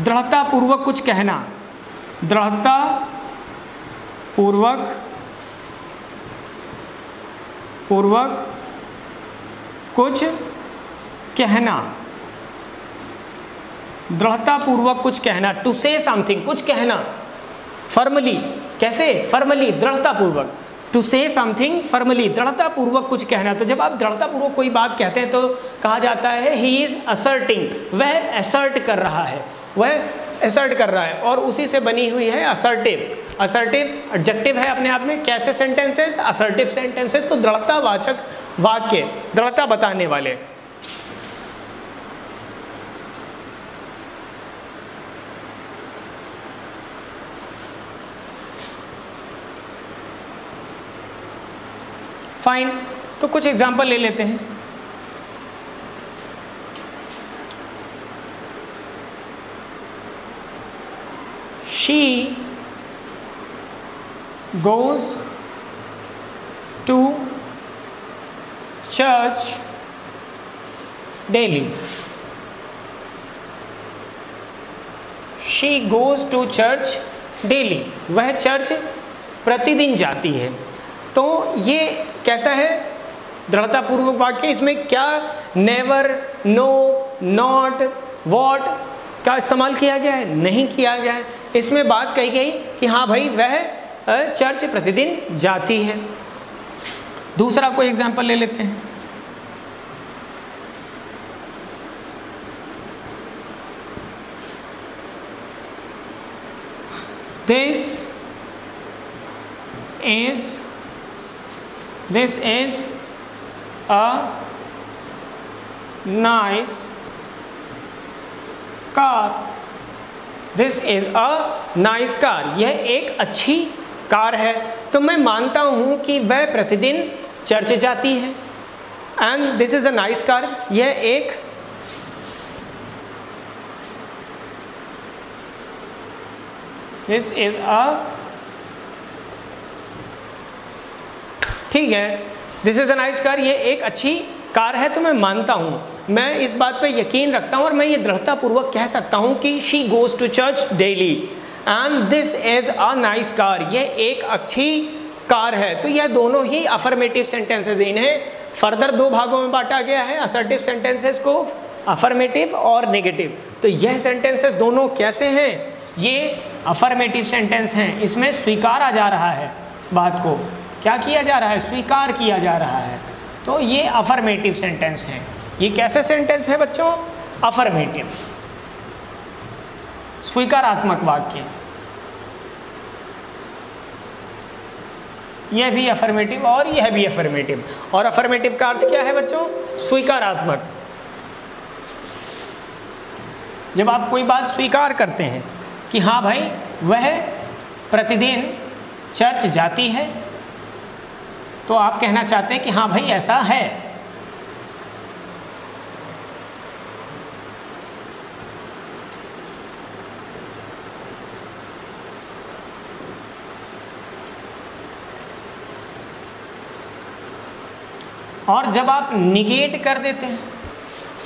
दृढ़तापूर्वक कुछ कहना, दृढ़तापूर्वक कुछ कहना, दृढ़तापूर्वक कुछ कहना, टू से समथिंग, कुछ कहना, फर्मली, कैसे? फर्मली, दृढ़तापूर्वक, टू से समथिंग फर्मली, दृढ़तापूर्वक कुछ कहना। तो जब आप दृढ़तापूर्वक कोई बात कहते हैं तो कहा जाता है ही इज असर्टिंग, वह असर्ट कर रहा है, वह असर्ट कर रहा है, और उसी से बनी हुई है असर्टिव। असर्टिव एडजेक्टिव है अपने आप में। कैसे सेंटेंसेस? असर्टिव सेंटेंसेस, तो दृढ़तावाचक वाक्य, दृढ़ता बताने वाले। फाइन, तो कुछ एग्जाम्पल ले लेते हैं। She goes to church daily. She goes to church daily. वह चर्च प्रतिदिन जाती है। तो ये कैसा है? दृढ़तापूर्वक वाक्य। इसमें क्या नेवर, नो, नॉट, वॉट का इस्तेमाल किया गया है? नहीं किया गया है। इसमें बात कही गई कि हाँ भाई वह चर्च प्रतिदिन जाती है। दूसरा कोई एग्जाम्पल ले लेते हैं। This is a nice car. This is a nice car. यह एक अच्छी कार है। तो मैं मानता हूँ कि वह प्रतिदिन चर्च जाती है। And this is a nice car. यह एक दिस इज अ, ठीक है, this is a nice car, ये एक अच्छी कार है, तो मैं मानता हूँ, मैं इस बात पे यकीन रखता हूँ और मैं ये दृढ़तापूर्वक कह सकता हूँ कि she goes to church daily and this is a nice car, ये एक अच्छी कार है। तो यह दोनों ही अफर्मेटिव सेंटेंसेस, इन्हें फर्दर दो भागों में बांटा गया है, असर्टिव सेंटेंसेस को, अफर्मेटिव और नेगेटिव। तो यह सेंटेंसेस दोनों कैसे हैं, ये अफर्मेटिव सेंटेंस हैं, इसमें स्वीकारा जा रहा है बात को, क्या किया जा रहा है, स्वीकार किया जा रहा है, तो ये अफर्मेटिव सेंटेंस हैं। ये कैसे सेंटेंस है बच्चों, अफर्मेटिव, स्वीकारात्मक वाक्य, यह भी अफर्मेटिव और यह भी अफर्मेटिव। और अफर्मेटिव का अर्थ क्या है बच्चों, स्वीकारात्मक। जब आप कोई बात स्वीकार करते हैं कि हाँ भाई वह प्रतिदिन चर्च जाती है, तो आप कहना चाहते हैं कि हाँ भाई ऐसा है। और जब आप निगेट कर देते हैं,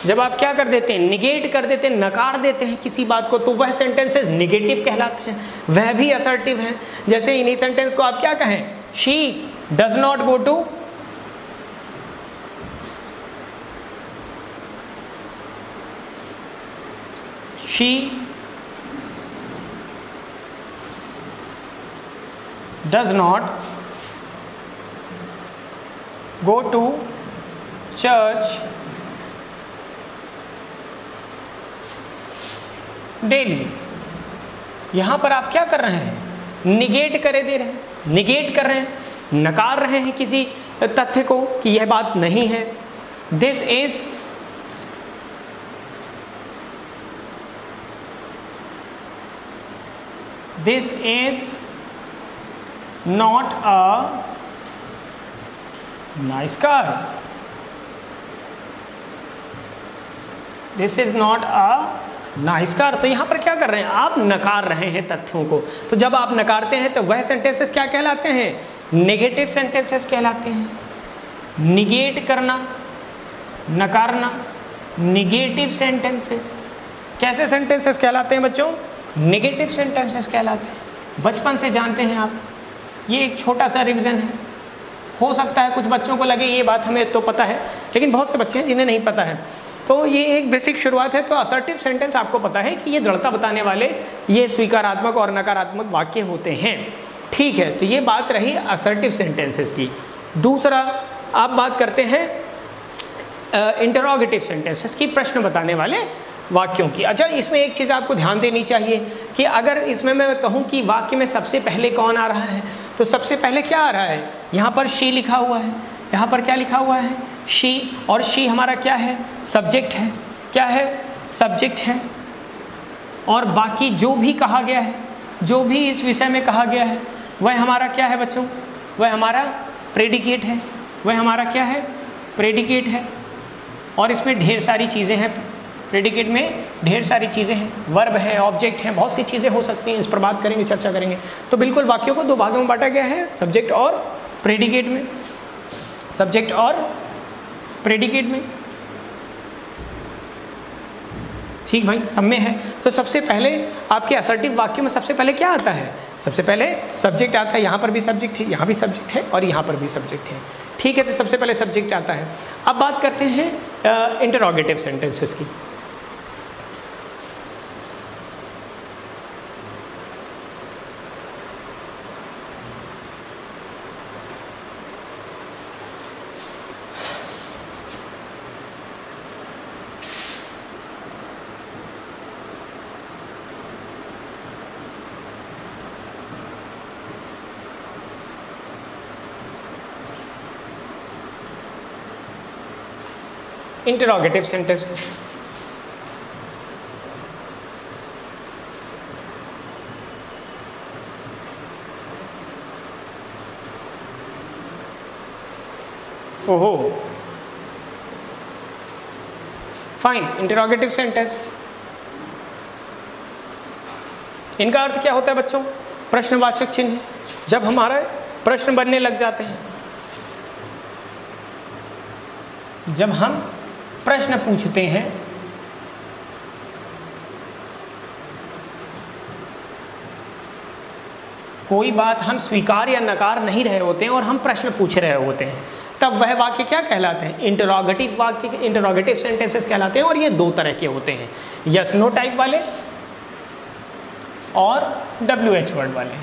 जब आप क्या कर देते हैं, निगेट कर देते हैं, नकार देते हैं किसी बात को, तो वह सेंटेंसेस निगेटिव कहलाते हैं, वह भी असर्टिव हैं। जैसे इन्हीं सेंटेंस को आप क्या कहें, she does not go to, she does not go to church daily. यहां पर आप क्या कर रहे हैं, निगेट करे दे रहे हैं, निगेट कर रहे हैं, नकार रहे हैं किसी तथ्य को कि यह बात नहीं है। This is not a nice car, this is not a nice car. तो यहाँ पर क्या कर रहे हैं, आप नकार रहे हैं तथ्यों को। तो जब आप नकारते हैं तो वह सेंटेंसेस क्या कहलाते हैं, नेगेटिव सेंटेंसेस कहलाते हैं। निगेट करना, नकारना, निगेटिव सेंटेंसेस कैसे सेंटेंसेस कहलाते हैं बच्चों, नेगेटिव सेंटेंसेस कहलाते हैं। बचपन से जानते हैं आप, ये एक छोटा सा रिवीजन है। हो सकता है कुछ बच्चों को लगे ये बात हमें तो पता है, लेकिन बहुत से बच्चे हैं जिन्हें नहीं पता है। तो ये एक बेसिक शुरुआत है। तो असर्टिव सेंटेंस आपको पता है कि ये दृढ़ता बताने वाले, ये स्वीकारात्मक और नकारात्मक वाक्य होते हैं। ठीक है, तो ये बात रही असर्टिव सेंटेंसेस की। दूसरा आप बात करते हैं इंटरोगेटिव सेंटेंसेस की, प्रश्न बताने वाले वाक्यों की। अच्छा, इसमें एक चीज़ आपको ध्यान देनी चाहिए कि अगर इसमें मैं कहूँ कि वाक्य में सबसे पहले कौन आ रहा है, तो सबसे पहले क्या आ रहा है, यहाँ पर शी लिखा हुआ है, यहाँ पर क्या लिखा हुआ है, शी, और शी हमारा क्या है, सब्जेक्ट है। क्या है, सब्जेक्ट है। और बाकी जो भी कहा गया है, जो भी इस विषय में कहा गया है, वह हमारा क्या है बच्चों, वह हमारा प्रेडिकेट है। वह हमारा क्या है, प्रेडिकेट है। और इसमें ढेर सारी चीज़ें हैं, प्रेडिकेट में ढेर सारी चीज़ें हैं, वर्ब है, ऑब्जेक्ट है, बहुत सी चीज़ें हो सकती हैं। इस पर बात करेंगे, चर्चा करेंगे। तो बिल्कुल वाक्यों को दो भागों में बांटा गया है, सब्जेक्ट और प्रेडिकेट में, सब्जेक्ट और प्रेडिकेट में। ठीक भाई, सब में है। तो सबसे पहले आपके असर्टिव वाक्य में सबसे पहले क्या आता है, सबसे पहले सब्जेक्ट आता है। यहाँ पर भी सब्जेक्ट है, यहाँ भी सब्जेक्ट है, और यहाँ पर भी सब्जेक्ट है। ठीक है, तो सबसे पहले सब्जेक्ट आता है। अब बात करते हैं इंटरोगेटिव सेंटेंसेस की। इंटरोगेटिव सेंटेंसेस, ओहो, फाइन। इंटरोगेटिव सेंटेंस, इनका अर्थ क्या होता है बच्चों? प्रश्नवाचक चिन्ह। जब हमारे प्रश्न बनने लग जाते हैं, जब हम प्रश्न पूछते हैं, कोई बात हम स्वीकार या नकार नहीं रहे होते हैं और हम प्रश्न पूछ रहे होते हैं, तब वह वाक्य क्या कहलाते हैं? इंटरोगेटिव वाक्य, इंटरोगेटिव सेंटेंसेस कहलाते हैं। और ये दो तरह के होते हैं, यस नो टाइप वाले और WH वर्ड वाले।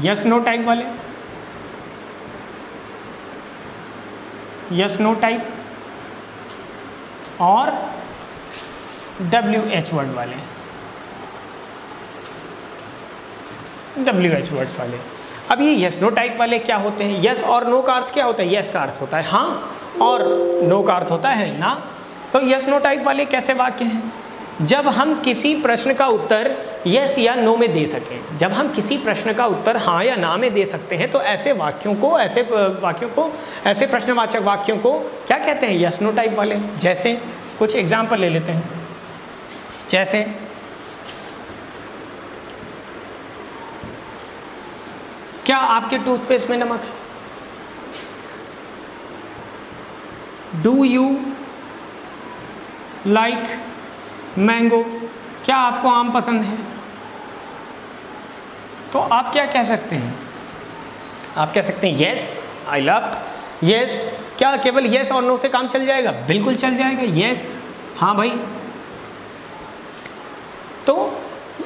यस नो टाइप वाले, यस नो टाइप और WH वर्ड वाले, WH वर्ड्स वाले। अब ये यस नो टाइप वाले क्या होते हैं? यस और नो का अर्थ क्या होता है? यस का अर्थ होता है हाँ और नो का अर्थ होता है ना। तो यस नो टाइप वाले कैसे वाक्य हैं? जब हम किसी प्रश्न का उत्तर यस या नो में दे सकें, जब हम किसी प्रश्न का उत्तर हाँ या ना में दे सकते हैं, तो ऐसे वाक्यों को, ऐसे प्रश्नवाचक वाक्यों को क्या कहते हैं? यस नो टाइप वाले। जैसे कुछ एग्जाम्पल ले लेते हैं, जैसे क्या आपके टूथपेस्ट में नमक है? Do you like mango? क्या आपको आम पसंद है? तो आप क्या कह सकते हैं? आप कह सकते हैं यस आई लव। यस, क्या केवल यस और नो से काम चल जाएगा? बिल्कुल चल जाएगा। यस हाँ भाई। तो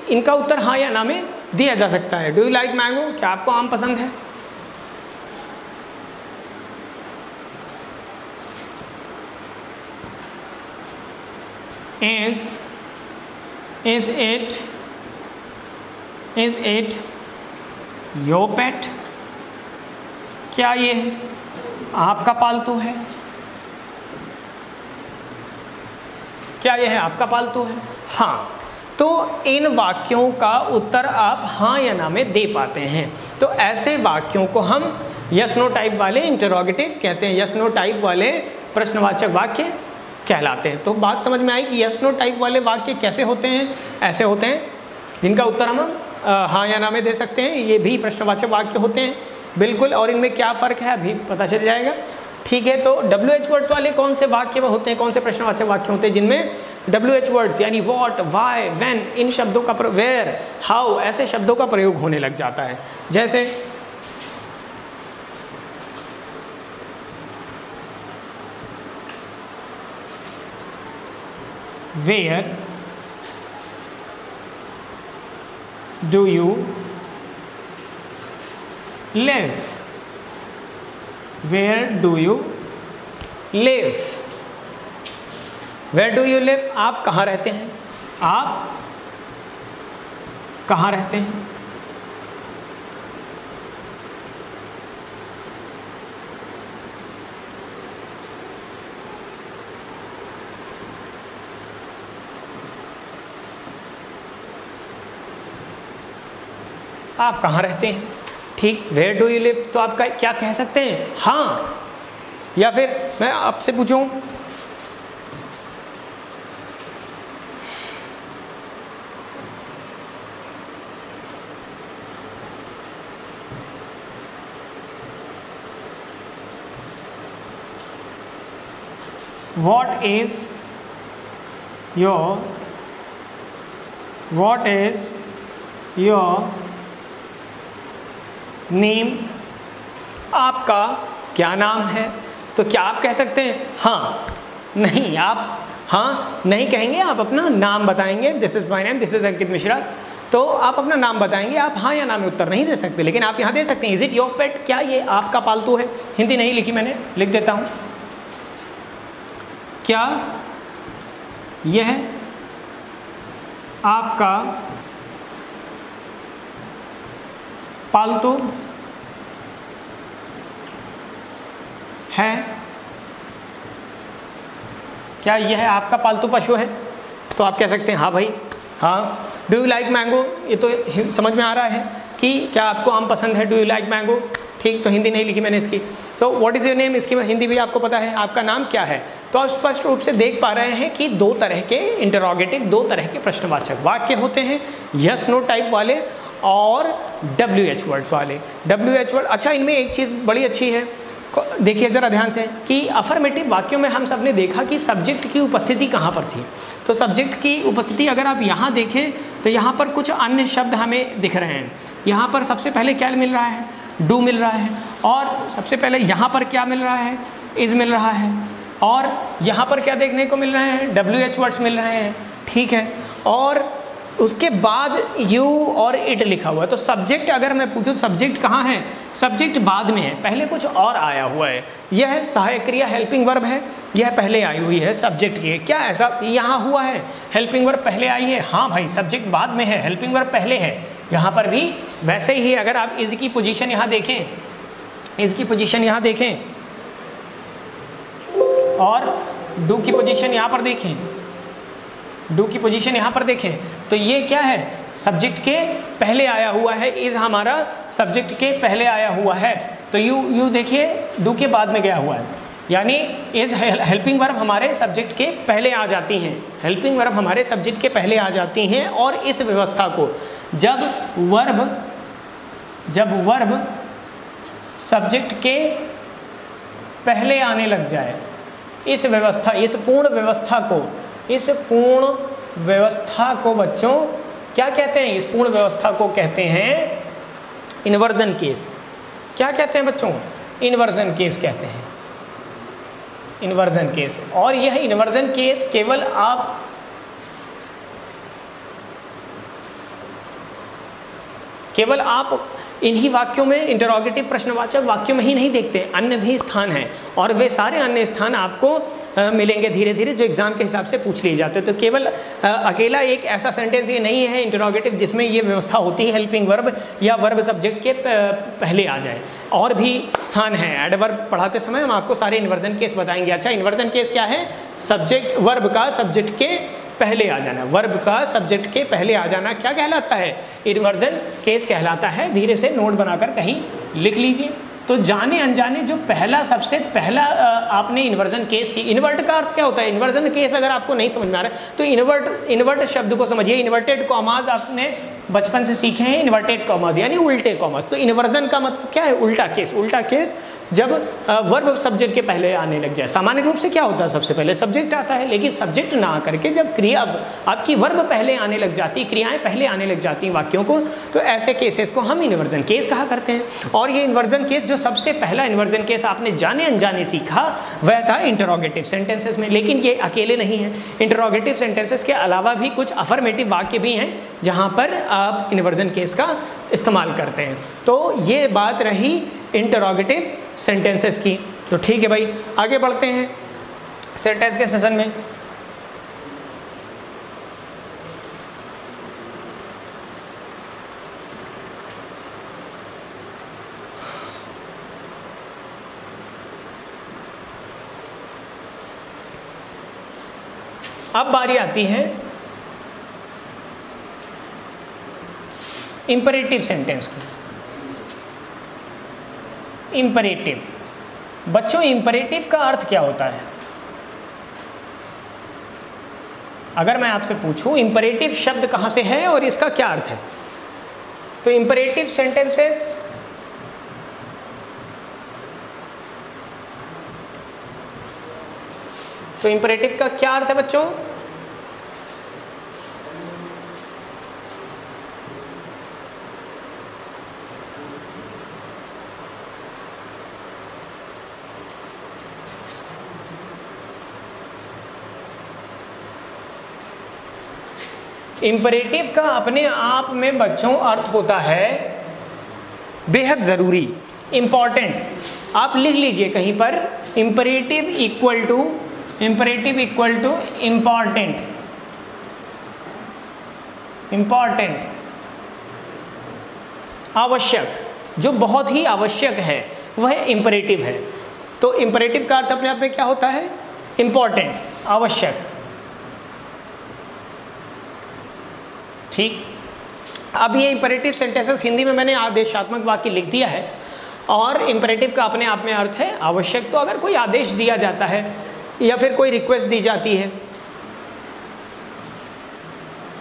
इनका उत्तर हाँ या ना में दिया जा सकता है। Do you like mango? क्या आपको आम पसंद है? Is it your pet? क्या ये आपका पालतू है? क्या यह है आपका पालतू है? हाँ। तो इन वाक्यों का उत्तर आप हाँ या ना में दे पाते हैं। तो ऐसे वाक्यों को हम यस नो टाइप वाले इंटरोगेटिव कहते हैं, यस नो टाइप वाले प्रश्नवाचक वाक्य कहलाते हैं। तो बात समझ में आई कि यस नो टाइप वाले वाक्य कैसे होते हैं? ऐसे होते हैं जिनका उत्तर हम हाँ या ना में दे सकते हैं। ये भी प्रश्नवाचक वाक्य होते हैं बिल्कुल। और इनमें क्या फ़र्क है अभी पता चल जाएगा। ठीक है, तो WH वर्ड्स वाले कौन से वाक्य होते हैं, कौन से प्रश्नवाचक वाक्य होते हैं जिनमें WH वर्ड्स यानी व्हाट, व्हाई, व्हेन, इन शब्दों का, वेयर, हाउ, ऐसे शब्दों का प्रयोग होने लग जाता है। जैसे where do you live? Where do you live? Where do you live? आप कहाँ रहते हैं? आप कहाँ रहते हैं? आप कहाँ रहते हैं? ठीक, वेयर डू यू लिव तो आप क्या कह सकते हैं? हाँ। या फिर मैं आपसे पूछूं, what is your नेम? आपका क्या नाम है? तो क्या आप कह सकते हैं हाँ? नहीं, आप हाँ नहीं कहेंगे, आप अपना नाम बताएंगे। This is my name, this is Ankit Mishra. तो आप अपना नाम बताएंगे, आप हाँ या ना में उत्तर नहीं दे सकते। लेकिन आप यहाँ दे सकते हैं इज़ इट योर पेट? क्या ये आपका पालतू है? हिंदी नहीं लिखी मैंने, लिख देता हूँ। क्या यह आपका पालतू है? क्या यह आपका पालतू पशु है? तो आप कह सकते हैं हाँ भाई हाँ। Do you like mango? ये तो समझ में आ रहा है कि क्या आपको आम पसंद है। Do you like mango? ठीक ठीक, तो हिंदी नहीं लिखी मैंने इसकी। तो व्हाट इज़ योर नेम, इसकी हिंदी भी आपको पता है, आपका नाम क्या है। तो आप स्पष्ट रूप से देख पा रहे हैं कि दो तरह के इंटरोगेटिव, दो तरह के प्रश्नवाचक वाक्य होते हैं, यस नो टाइप वाले और WH वर्ड्स वाले। WH वर्ड, अच्छा इनमें एक चीज़ बड़ी अच्छी है, देखिए ज़रा ध्यान से, कि अफर्मेटिव वाक्यों में हम सब ने देखा कि सब्जेक्ट की उपस्थिति कहाँ पर थी। तो सब्जेक्ट की उपस्थिति अगर आप यहाँ देखें तो यहाँ पर कुछ अन्य शब्द हमें दिख रहे हैं। यहाँ पर सबसे पहले क्या मिल रहा है, डू मिल रहा है, और सबसे पहले यहाँ पर क्या मिल रहा है, इज़ मिल रहा है, और यहाँ पर क्या देखने को मिल रहे हैं, WH वर्ड्स मिल रहे हैं, ठीक है। और उसके बाद यू और इट लिखा हुआ है। तो सब्जेक्ट अगर मैं पूछूँ सब्जेक्ट कहाँ है, सब्जेक्ट बाद में है, पहले कुछ और आया हुआ है। यह सहायक क्रिया हेल्पिंग वर्ब है, यह पहले आई हुई है सब्जेक्ट के। क्या ऐसा यहाँ हुआ है, हेल्पिंग वर्ब पहले आई है? हाँ भाई, सब्जेक्ट बाद में है, हेल्पिंग वर्ब पहले है। यहाँ पर भी वैसे ही, अगर आप इज़ की पोजीशन यहाँ देखें, इज़ की पोजीशन यहाँ देखें और डू की पोजीशन यहाँ पर देखें, डू की पोजीशन यहाँ पर देखें, तो ये क्या है, सब्जेक्ट के पहले आया हुआ है। इज़ हमारा सब्जेक्ट के पहले आया हुआ है। तो यू देखिए डू के बाद में गया हुआ है, यानी इज़ हेल्पिंग वर्ब हमारे सब्जेक्ट के पहले आ जाती हैं, हेल्पिंग वर्ब हमारे सब्जेक्ट के पहले आ जाती हैं। और इस व्यवस्था को जब वर्ब सब्जेक्ट के पहले आने लग जाए, इस व्यवस्था, इस पूर्ण व्यवस्था को बच्चों क्या कहते हैं, इस पूर्ण व्यवस्था को कहते हैं इन्वर्जन केस। क्या कहते हैं बच्चों, इन्वर्जन केस कहते हैं, इन्वर्जन केस। और यह इन्वर्जन केस केवल आप इन्हीं वाक्यों में, इंटरोगेटिव प्रश्नवाचक वाक्यों में ही नहीं देखते, अन्य भी स्थान हैं, और वे सारे अन्य स्थान आपको मिलेंगे धीरे धीरे, जो एग्जाम के हिसाब से पूछ लिए जाते हैं। तो केवल अकेला एक ऐसा सेंटेंस ये नहीं है इंटरोगेटिव जिसमें ये व्यवस्था होती है हेल्पिंग वर्ब या वर्ब सब्जेक्ट के पहले आ जाए, और भी स्थान हैं। एडवर्ब पढ़ाते समय हम आपको सारे इन्वर्जन केस बताएंगे। अच्छा, इन्वर्जन केस क्या है, सब्जेक्ट, वर्ब का सब्जेक्ट के पहले आ जाना, वर्ब का सब्जेक्ट के पहले आ जाना क्या कहलाता है, इन्वर्जन केस कहलाता है। धीरे से नोट बनाकर कहीं लिख लीजिए। तो जाने अनजाने जो पहला, सबसे पहला आपने इन्वर्जन केस, इन्वर्ट का अर्थ क्या होता है, इन्वर्जन केस अगर आपको नहीं समझ में आ रहा है तो इन्वर्ट शब्द को समझिए। इन्वर्टेड कॉमास आपने बचपन से सीखे हैं, इन्वर्टेड कॉमास यानी उल्टे कॉमास। तो इन्वर्जन का मतलब क्या है, उल्टा केस। उल्टा केस जब वर्ब सब्जेक्ट के पहले आने लग जाए। सामान्य रूप से क्या होता है, सबसे पहले सब्जेक्ट आता है, लेकिन सब्जेक्ट ना आकर के जब क्रिया आपकी वर्ब पहले आने लग जाती, क्रियाएं पहले आने लग जाती वाक्यों को, तो ऐसे केसेस को हम इन्वर्जन केस कहा करते हैं। और ये इन्वर्जन केस, जो सबसे पहला इन्वर्जन केस आपने जाने अनजाने सीखा, वह था इंटरोगेटिव सेंटेंसेस में। लेकिन ये अकेले नहीं है, इंटरोगेटिव सेंटेंसेस के अलावा भी कुछ अफर्मेटिव वाक्य भी हैं जहाँ पर आप इन्वर्जन केस का इस्तेमाल करते हैं। तो ये बात रही इंटरोगेटिव सेंटेंसेस की। तो ठीक है भाई, आगे बढ़ते हैं सेंटेंस के सेशन में। अब बारी आती है इंपरेटिव सेंटेंस की। इंपरेटिव, बच्चों इंपरेटिव का अर्थ क्या होता है? अगर मैं आपसे पूछूं इंपरेटिव शब्द कहां से है और इसका क्या अर्थ है, तो इंपरेटिव सेंटेंसेस तो इंपरेटिव का क्या अर्थ है बच्चों? इंपरेटिव का अपने आप में बच्चों अर्थ होता है बेहद ज़रूरी, इम्पॉर्टेंट। आप लिख लीजिए कहीं पर, imperative equal to important, important, आवश्यक, जो बहुत ही आवश्यक है वह इंपरेटिव है। तो इंपरेटिव का अर्थ अपने आप में क्या होता है? इम्पॉर्टेंट, आवश्यक। ठीक, अब ये इंपरेटिव सेंटेंसेस हिंदी में मैंने आदेशात्मक वाक्य लिख दिया है, और इम्परेटिव का अपने आप में अर्थ है आवश्यक। तो अगर कोई आदेश दिया जाता है या फिर कोई रिक्वेस्ट दी जाती है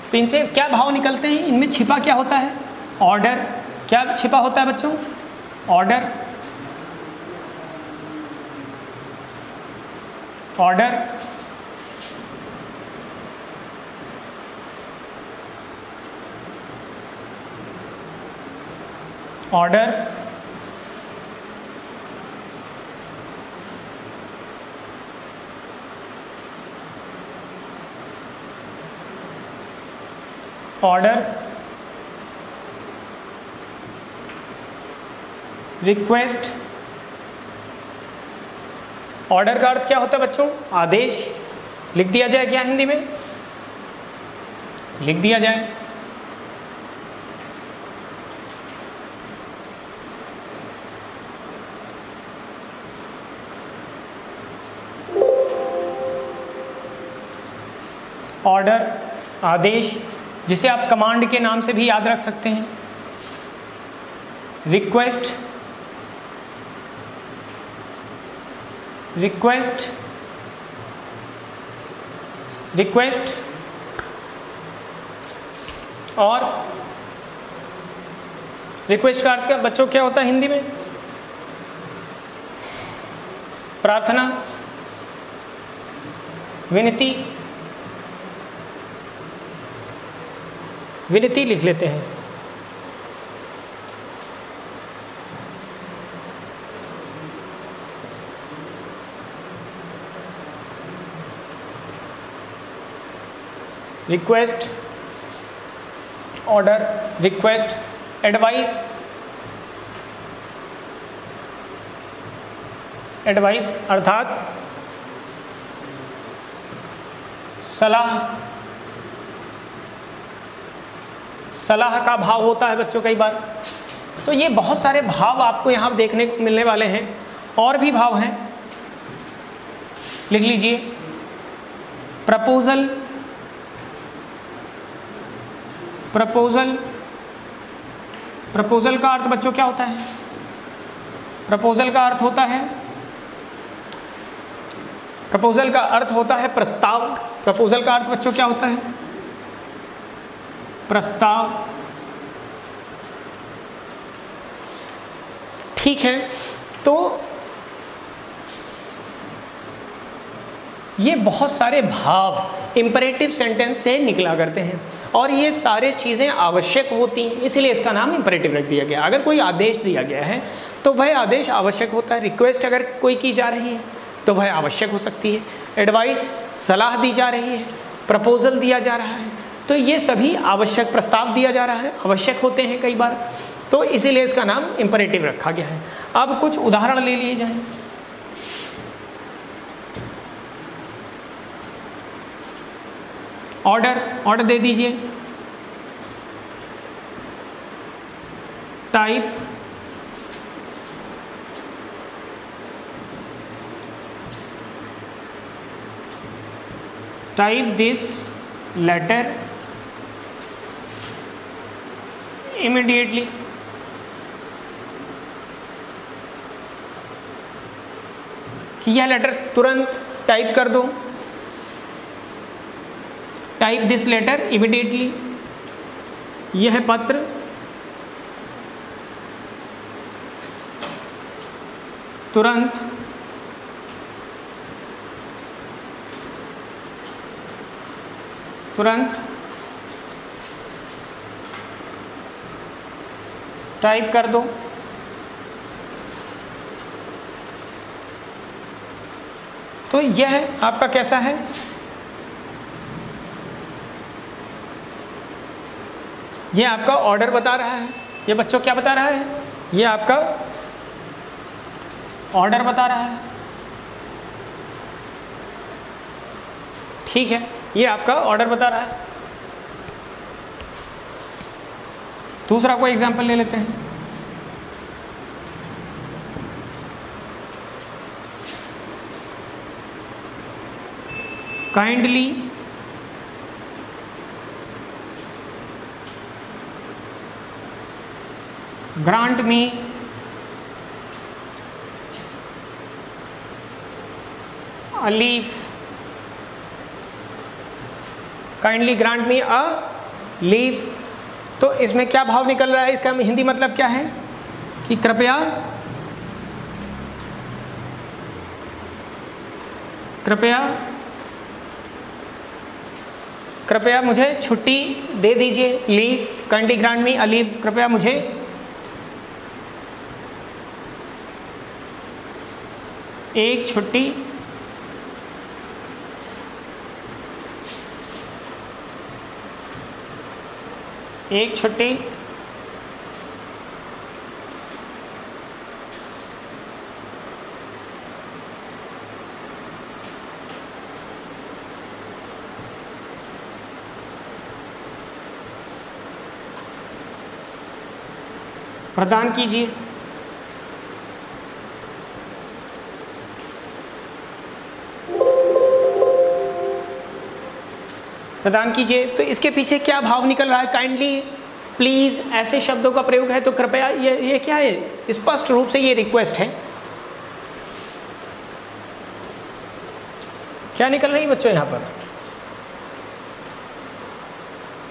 तो इनसे क्या भाव निकलते हैं, इनमें छिपा क्या होता है, ऑर्डर। क्या छिपा होता है बच्चों, order. Order order order request. Order का अर्थ क्या होता है बच्चों, आदेश। लिख दिया जाए क्या हिंदी में, लिख दिया जाए। ऑर्डर आदेश, जिसे आप कमांड के नाम से भी याद रख सकते हैं। रिक्वेस्ट रिक्वेस्ट रिक्वेस्ट और रिक्वेस्ट का अर्थ क्या बच्चों क्या होता है हिंदी में, प्रार्थना, विनती। विनती लिख लेते हैं। Request, order, request, advice. Advice अर्थात सलाह। सलाह का भाव होता है बच्चों कई बार। तो ये बहुत सारे भाव आपको यहाँ देखने को मिलने वाले हैं। और भी भाव हैं, लिख लीजिए। प्रपोजल, प्रपोजल, प्रपोजल का अर्थ बच्चों क्या होता है, प्रपोजल का अर्थ होता है, प्रपोजल का अर्थ होता है प्रस्ताव। प्रपोजल का अर्थ बच्चों क्या होता है, प्रस्ताव। ठीक है, तो ये बहुत सारे भाव इंपरेटिव सेंटेंस से निकला करते हैं और ये सारे चीज़ें आवश्यक होती हैं, इसीलिए इसका नाम इंपरेटिव रख दिया गया। अगर कोई आदेश दिया गया है तो वह आदेश आवश्यक होता है। रिक्वेस्ट अगर कोई की जा रही है तो वह आवश्यक हो सकती है। एडवाइस सलाह दी जा रही है। प्रपोजल दिया जा रहा है तो ये सभी आवश्यक, प्रस्ताव दिया जा रहा है, आवश्यक होते हैं कई बार, तो इसीलिए इसका नाम इंपरेटिव रखा गया है। अब कुछ उदाहरण ले लिए जाएं। ऑर्डर, ऑर्डर दे दीजिए। Type, type this letter immediately. कि यह लेटर तुरंत टाइप कर दो। Type this letter immediately. यह पत्र तुरंत तुरंत टाइप कर दो। तो यह आपका कैसा है, यह आपका ऑर्डर बता रहा है। ये बच्चों क्या बता रहा है, यह आपका ऑर्डर बता रहा है। ठीक है, ये आपका ऑर्डर बता रहा है। दूसरा कोई एग्जांपल ले लेते हैं। Kindly grant me a leave, kindly grant me a leave. तो इसमें क्या भाव निकल रहा है, इसका हिंदी मतलब क्या है कि कृपया कृपया कृपया मुझे छुट्टी दे दीजिए। Leave, kindly grant me a leave, कृपया मुझे एक छुट्टी प्रदान कीजिए। प्रदान कीजिए। तो इसके पीछे क्या भाव निकल रहा है, काइंडली, प्लीज, ऐसे शब्दों का प्रयोग है। तो कृपया ये क्या है, स्पष्ट रूप से ये रिक्वेस्ट है। क्या निकल रही है बच्चों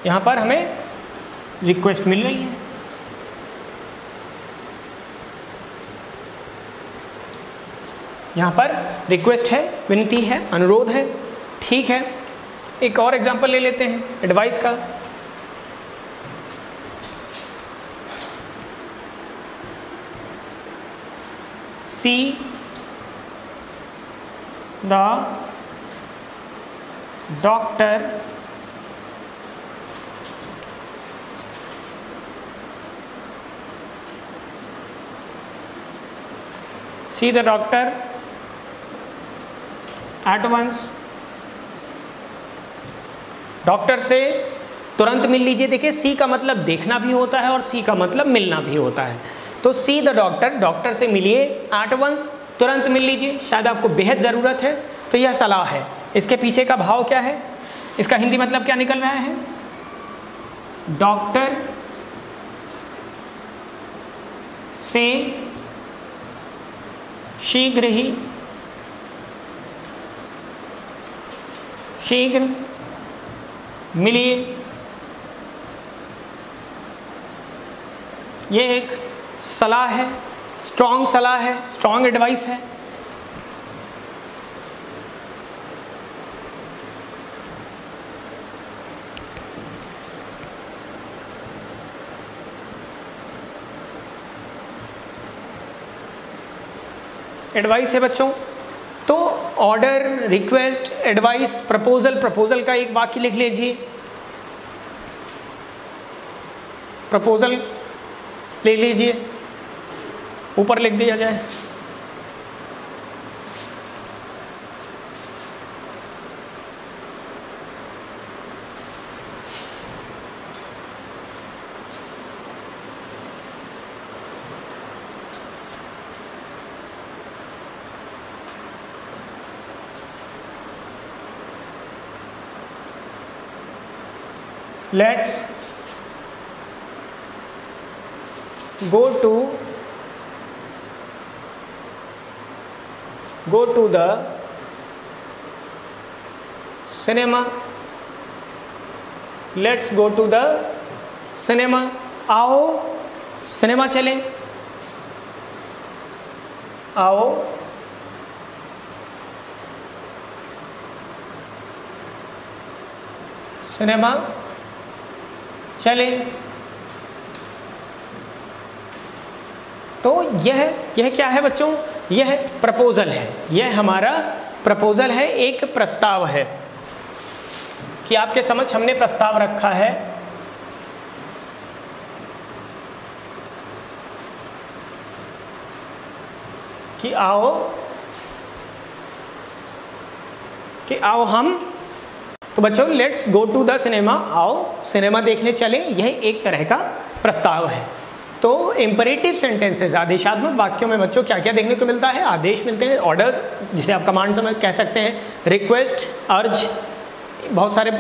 यहाँ पर हमें रिक्वेस्ट मिल रही है। यहाँ पर रिक्वेस्ट है, विनती है, अनुरोध है। ठीक है, एक और एग्जांपल ले लेते हैं एडवाइस का। See the doctor at once, doctor से तुरंत मिल लीजिए। देखिए, सी का मतलब देखना भी होता है और सी का मतलब मिलना भी होता है। तो सी द डॉक्टर, डॉक्टर से मिलिए। एट वंस, तुरंत मिल लीजिए, शायद आपको बेहद ज़रूरत है। तो यह सलाह है। इसके पीछे का भाव क्या है, इसका हिंदी मतलब क्या निकल रहा है, डॉक्टर से शीघ्र मिलिए। ये एक सलाह है, स्ट्रॉन्ग सलाह है, स्ट्रॉन्ग एडवाइस है। एडवाइस है बच्चों। तो order, request, advice, proposal, proposal का एक वाक्य लिख लीजिए। प्रपोजल ले लीजिए, ऊपर लिख दिया जाए। Let's go to the cinema. Let's go to the cinema. आओ सिनेमा चलें। आओ सिनेमा चले। तो यह क्या है बच्चों, यह प्रपोजल है। यह हमारा प्रपोजल है, एक प्रस्ताव है कि आपके समक्ष हमने प्रस्ताव रखा है कि आओ हम, तो बच्चों let's go to the cinema, आओ सिनेमा देखने चलें। यह एक तरह का प्रस्ताव है। तो इम्परेटिव सेंटेंसेस, आदेशात्मक वाक्यों में बच्चों क्या क्या देखने को मिलता है, आदेश मिलते हैं, ऑर्डर जिसे आप कमांड समझ कह सकते हैं, रिक्वेस्ट, अर्ज, बहुत सारे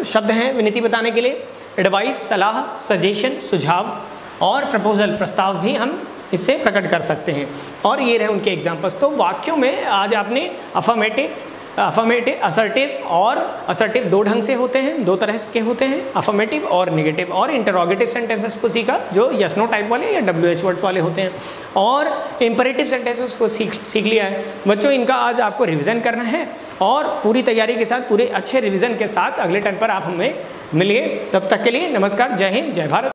शब्द हैं विनती बताने के लिए, एडवाइस, सलाह, सजेशन, सुझाव, और प्रपोजल, प्रस्ताव भी हम इससे प्रकट कर सकते हैं। और ये रहे उनके एग्जाम्पल्स। तो वाक्यों में आज आपने अफर्मेटिव, असर्टिव और असर्टिव दो ढंग से होते हैं, दो तरह के होते हैं, अफर्मेटिव और नेगेटिव, और इंटरोगेटिव सेंटेंसेस को सीखा जो यस नो टाइप वाले या WH वर्ड्स वाले होते हैं, और इंपेरेटिव सेंटेंसेस को सीख लिया है बच्चों। इनका आज आपको रिवीजन करना है और पूरी तैयारी के साथ, पूरे अच्छे रिवीजन के साथ अगले टर्न पर आप हमें मिलिए। तब तक के लिए नमस्कार, जय हिंद, जय भारत।